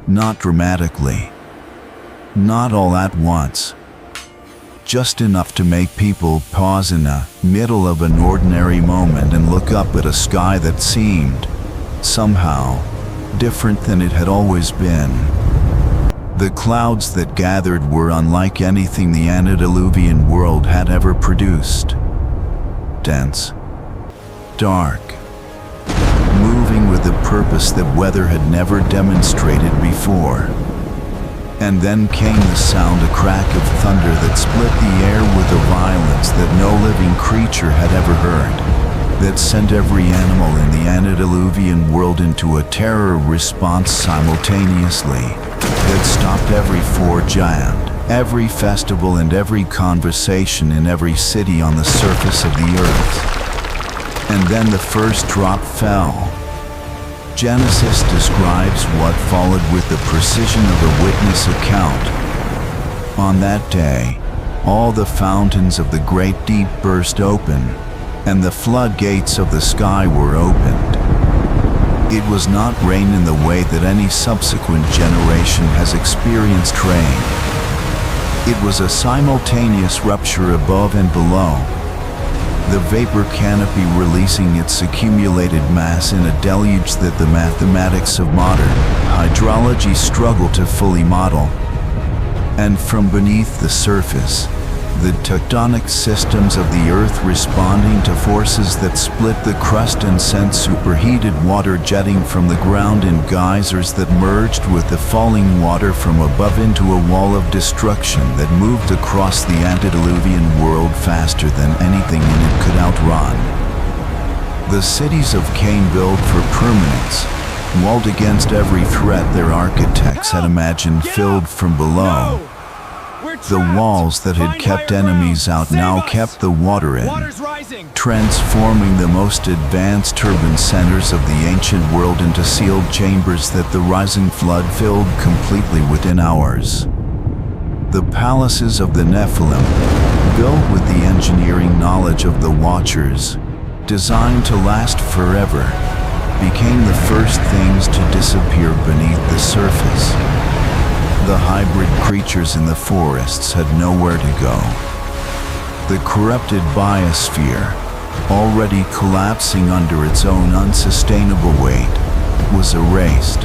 Not dramatically. Not all at once. Just enough to make people pause in the middle of an ordinary moment and look up at a sky that seemed, somehow, different than it had always been. The clouds that gathered were unlike anything the antediluvian world had ever produced. Dense, dark, moving with a purpose that weather had never demonstrated before. And then came the sound, a crack of thunder that split the air with a violence that no living creature had ever heard, that sent every animal in the antediluvian world into a terror response simultaneously, that stopped every forge and every festival and every conversation in every city on the surface of the earth. And then the first drop fell. Genesis describes what followed with the precision of a witness account. On that day, all the fountains of the great deep burst open, and the floodgates of the sky were opened. It was not rain in the way that any subsequent generation has experienced rain. It was a simultaneous rupture above and below. The vapor canopy releasing its accumulated mass in a deluge that the mathematics of modern hydrology struggle to fully model. And from beneath the surface, the tectonic systems of the earth responding to forces that split the crust and sent superheated water jetting from the ground in geysers that merged with the falling water from above into a wall of destruction that moved across the antediluvian world faster than anything in it could outrun. The cities of Cain, built for permanence, walled against every threat their architects had imagined, filled from below. The walls that had kept enemies out now kept the water in, transforming the most advanced urban centers of the ancient world into sealed chambers that the rising flood filled completely within hours. The palaces of the Nephilim, built with the engineering knowledge of the Watchers, designed to last forever, became the first things to disappear beneath the surface. The hybrid creatures in the forests had nowhere to go. The corrupted biosphere, already collapsing under its own unsustainable weight, was erased.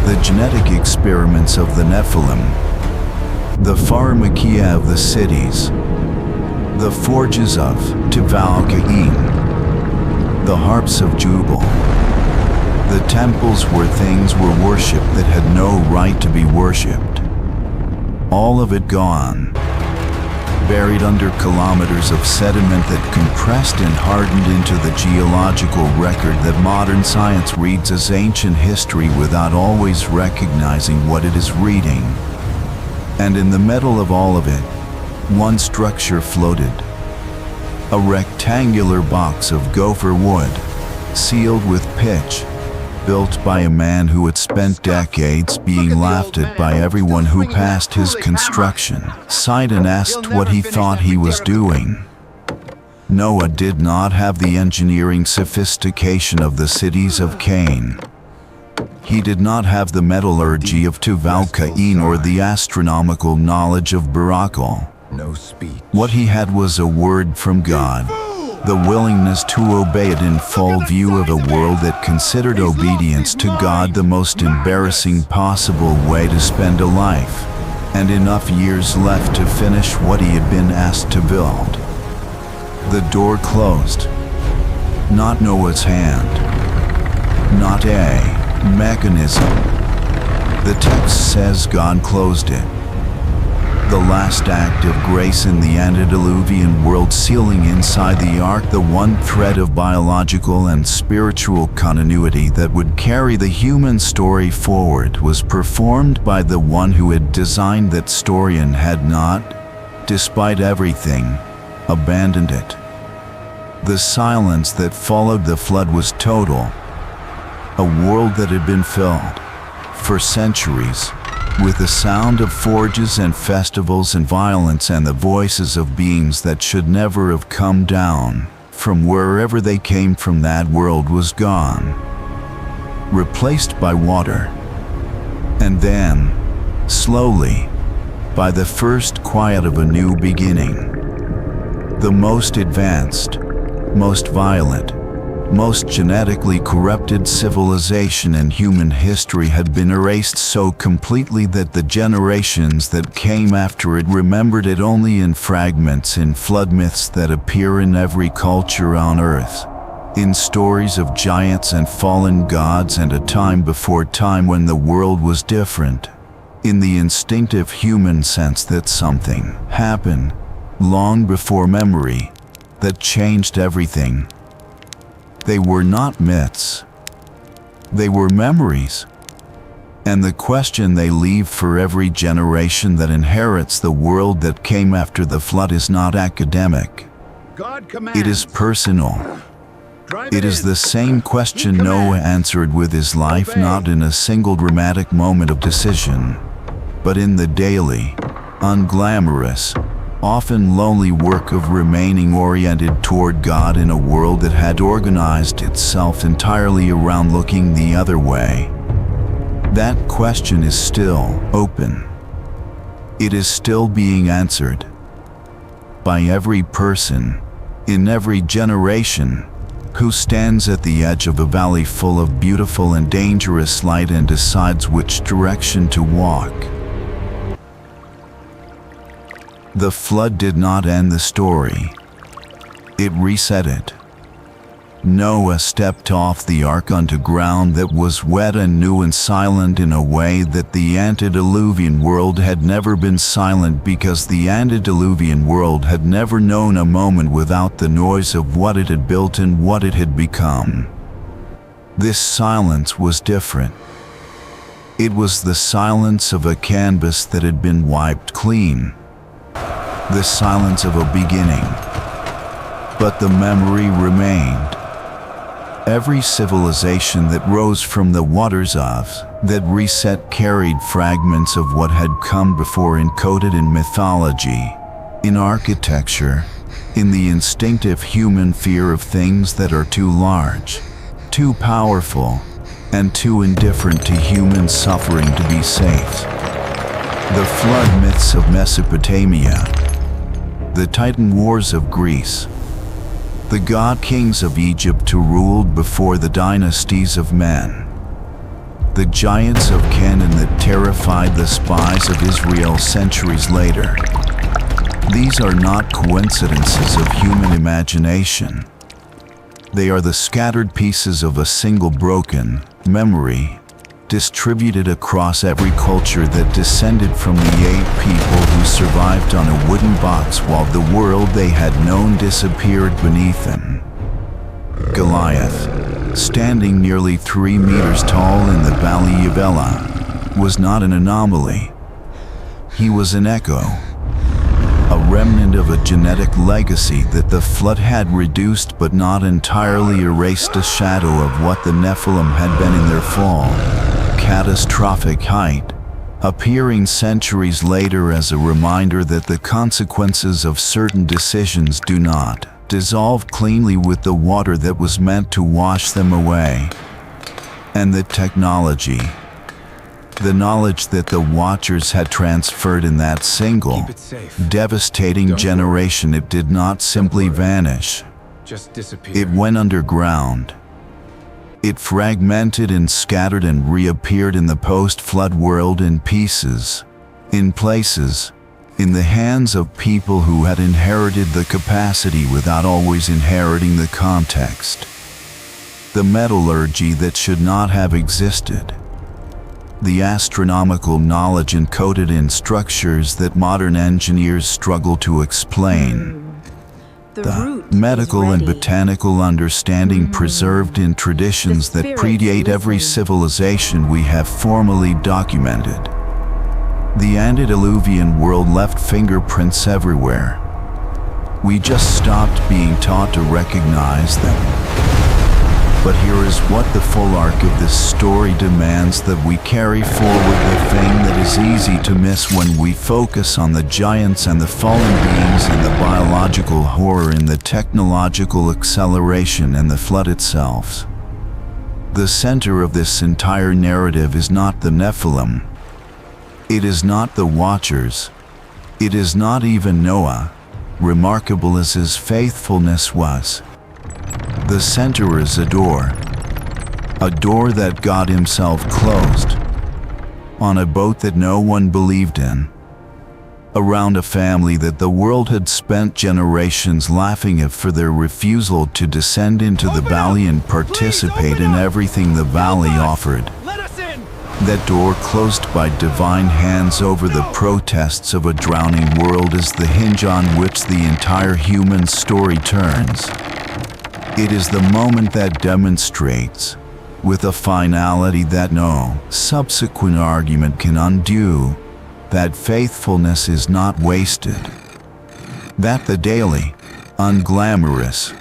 The genetic experiments of the Nephilim, the pharmakeia of the cities, the forges of Cain, the harps of Jubal, the temples where things were worshipped that had no right to be worshipped. All of it gone, buried under kilometers of sediment that compressed and hardened into the geological record that modern science reads as ancient history without always recognizing what it is reading. And in the middle of all of it, one structure floated. A rectangular box of gopher wood, sealed with pitch, built by a man who had spent decades being laughed at by everyone who passed his construction, sighed and asked what he thought he was doing. Noah did not have the engineering sophistication of the cities of Cain. He did not have the metallurgy of Cain or the astronomical knowledge of Baraqel. No speech. What he had was a word from God, the willingness to obey it in full view of a world that considered obedience to God the most embarrassing possible way to spend a life, and enough years left to finish what he had been asked to build. The door closed. Not Noah's hand. Not a mechanism. The text says God closed it. The last act of grace in the antediluvian world, sealing inside the ark the one thread of biological and spiritual continuity that would carry the human story forward, was performed by the one who had designed that story and had not, despite everything, abandoned it. The silence that followed the flood was total. A world that had been filled, for centuries, with the sound of forges and festivals and violence and the voices of beings that should never have come down from wherever they came from. That world was gone, replaced by water, and then, slowly, by the first quiet of a new beginning. The most advanced, most violent, most genetically corrupted civilization in human history had been erased so completely that the generations that came after it remembered it only in fragments, in flood myths that appear in every culture on Earth, in stories of giants and fallen gods and a time before time when the world was different, in the instinctive human sense that something happened long before memory that changed everything. They were not myths. They were memories. And the question they leave for every generation that inherits the world that came after the flood is not academic. God commands. It is personal. Drive It is in. the same question He Noah commands. answered with his life, Obey. not in a single dramatic moment of decision, but in the daily, unglamorous, often lonely work of remaining oriented toward God in a world that had organized itself entirely around looking the other way. That question is still open. It is still being answered by every person, in every generation, who stands at the edge of a valley full of beautiful and dangerous light and decides which direction to walk. The flood did not end the story. It reset it. Noah stepped off the ark onto ground that was wet and new and silent in a way that the antediluvian world had never been silent, because the antediluvian world had never known a moment without the noise of what it had built and what it had become. This silence was different. It was the silence of a canvas that had been wiped clean. The silence of a beginning. But the memory remained. Every civilization that rose from the waters of that reset carried fragments of what had come before, encoded in mythology, in architecture, in the instinctive human fear of things that are too large, too powerful, and too indifferent to human suffering to be safe. The flood myths of Mesopotamia, the Titan wars of Greece, the god-kings of Egypt who ruled before the dynasties of men, the giants of Canaan that terrified the spies of Israel centuries later. These are not coincidences of human imagination. They are the scattered pieces of a single broken memory, distributed across every culture that descended from the 8 people who survived on a wooden box while the world they had known disappeared beneath them. Goliath, standing nearly 3 meters tall in the Valley of Elah, was not an anomaly. He was an echo, a remnant of a genetic legacy that the flood had reduced but not entirely erased, a shadow of what the Nephilim had been in their fall, catastrophic height, appearing centuries later as a reminder that the consequences of certain decisions do not dissolve cleanly with the water that was meant to wash them away. And the technology, the knowledge that the Watchers had transferred in that single, devastating generation, it did not simply vanish. Just disappear. It went underground. It fragmented and scattered and reappeared in the post-flood world in pieces, in places, in the hands of people who had inherited the capacity without always inheriting the context. The metallurgy that should not have existed. The astronomical knowledge encoded in structures that modern engineers struggle to explain. The medical and botanical understanding preserved in traditions that predate every civilization we have formally documented. The antediluvian world left fingerprints everywhere. We just stopped being taught to recognize them. But here is what the full arc of this story demands: that we carry forward the thing that is easy to miss when we focus on the giants and the fallen beings and the biological horror in the technological acceleration and the flood itself. The center of this entire narrative is not the Nephilim. It is not the Watchers. It is not even Noah, remarkable as his faithfulness was. The center is a door that God himself closed, on a boat that no one believed in, around a family that the world had spent generations laughing at for their refusal to descend into the valley and participate in everything the valley offered. Let us in! That door closed by divine hands over the protests of a drowning world is the hinge on which the entire human story turns. It is the moment that demonstrates, with a finality that no subsequent argument can undo, that faithfulness is not wasted. That the daily, unglamorous,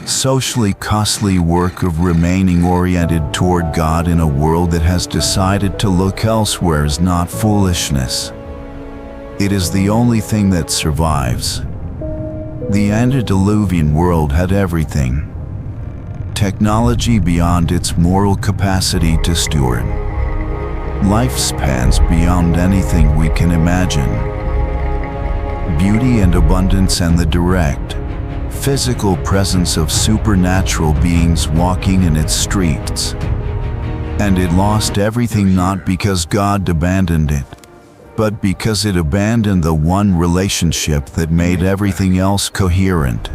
socially costly work of remaining oriented toward God in a world that has decided to look elsewhere is not foolishness. It is the only thing that survives. The antediluvian world had everything. Technology beyond its moral capacity to steward. Lifespans beyond anything we can imagine. Beauty and abundance and the direct, physical presence of supernatural beings walking in its streets. And it lost everything not because God abandoned it, but because it abandoned the one relationship that made everything else coherent.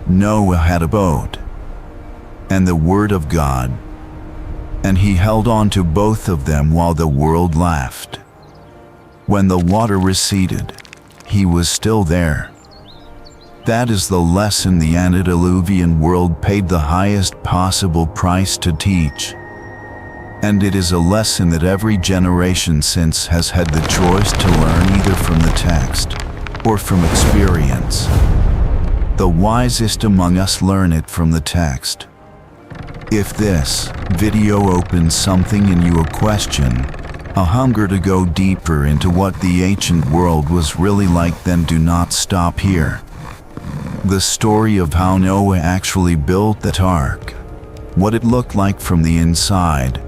Noah had a boat, and the Word of God, and he held on to both of them while the world laughed. When the water receded, he was still there. That is the lesson the antediluvian world paid the highest possible price to teach. And it is a lesson that every generation since has had the choice to learn either from the text or from experience. The wisest among us learn it from the text. If this video opens something in you, a question, a hunger to go deeper into what the ancient world was really like, then do not stop here. The story of how Noah actually built that ark, what it looked like from the inside,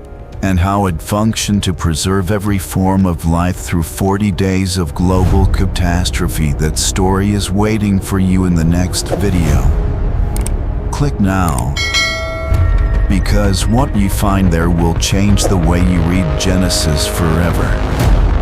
and how it functioned to preserve every form of life through 40 days of global catastrophe. That story is waiting for you in the next video. Click now, because what you find there will change the way you read Genesis forever.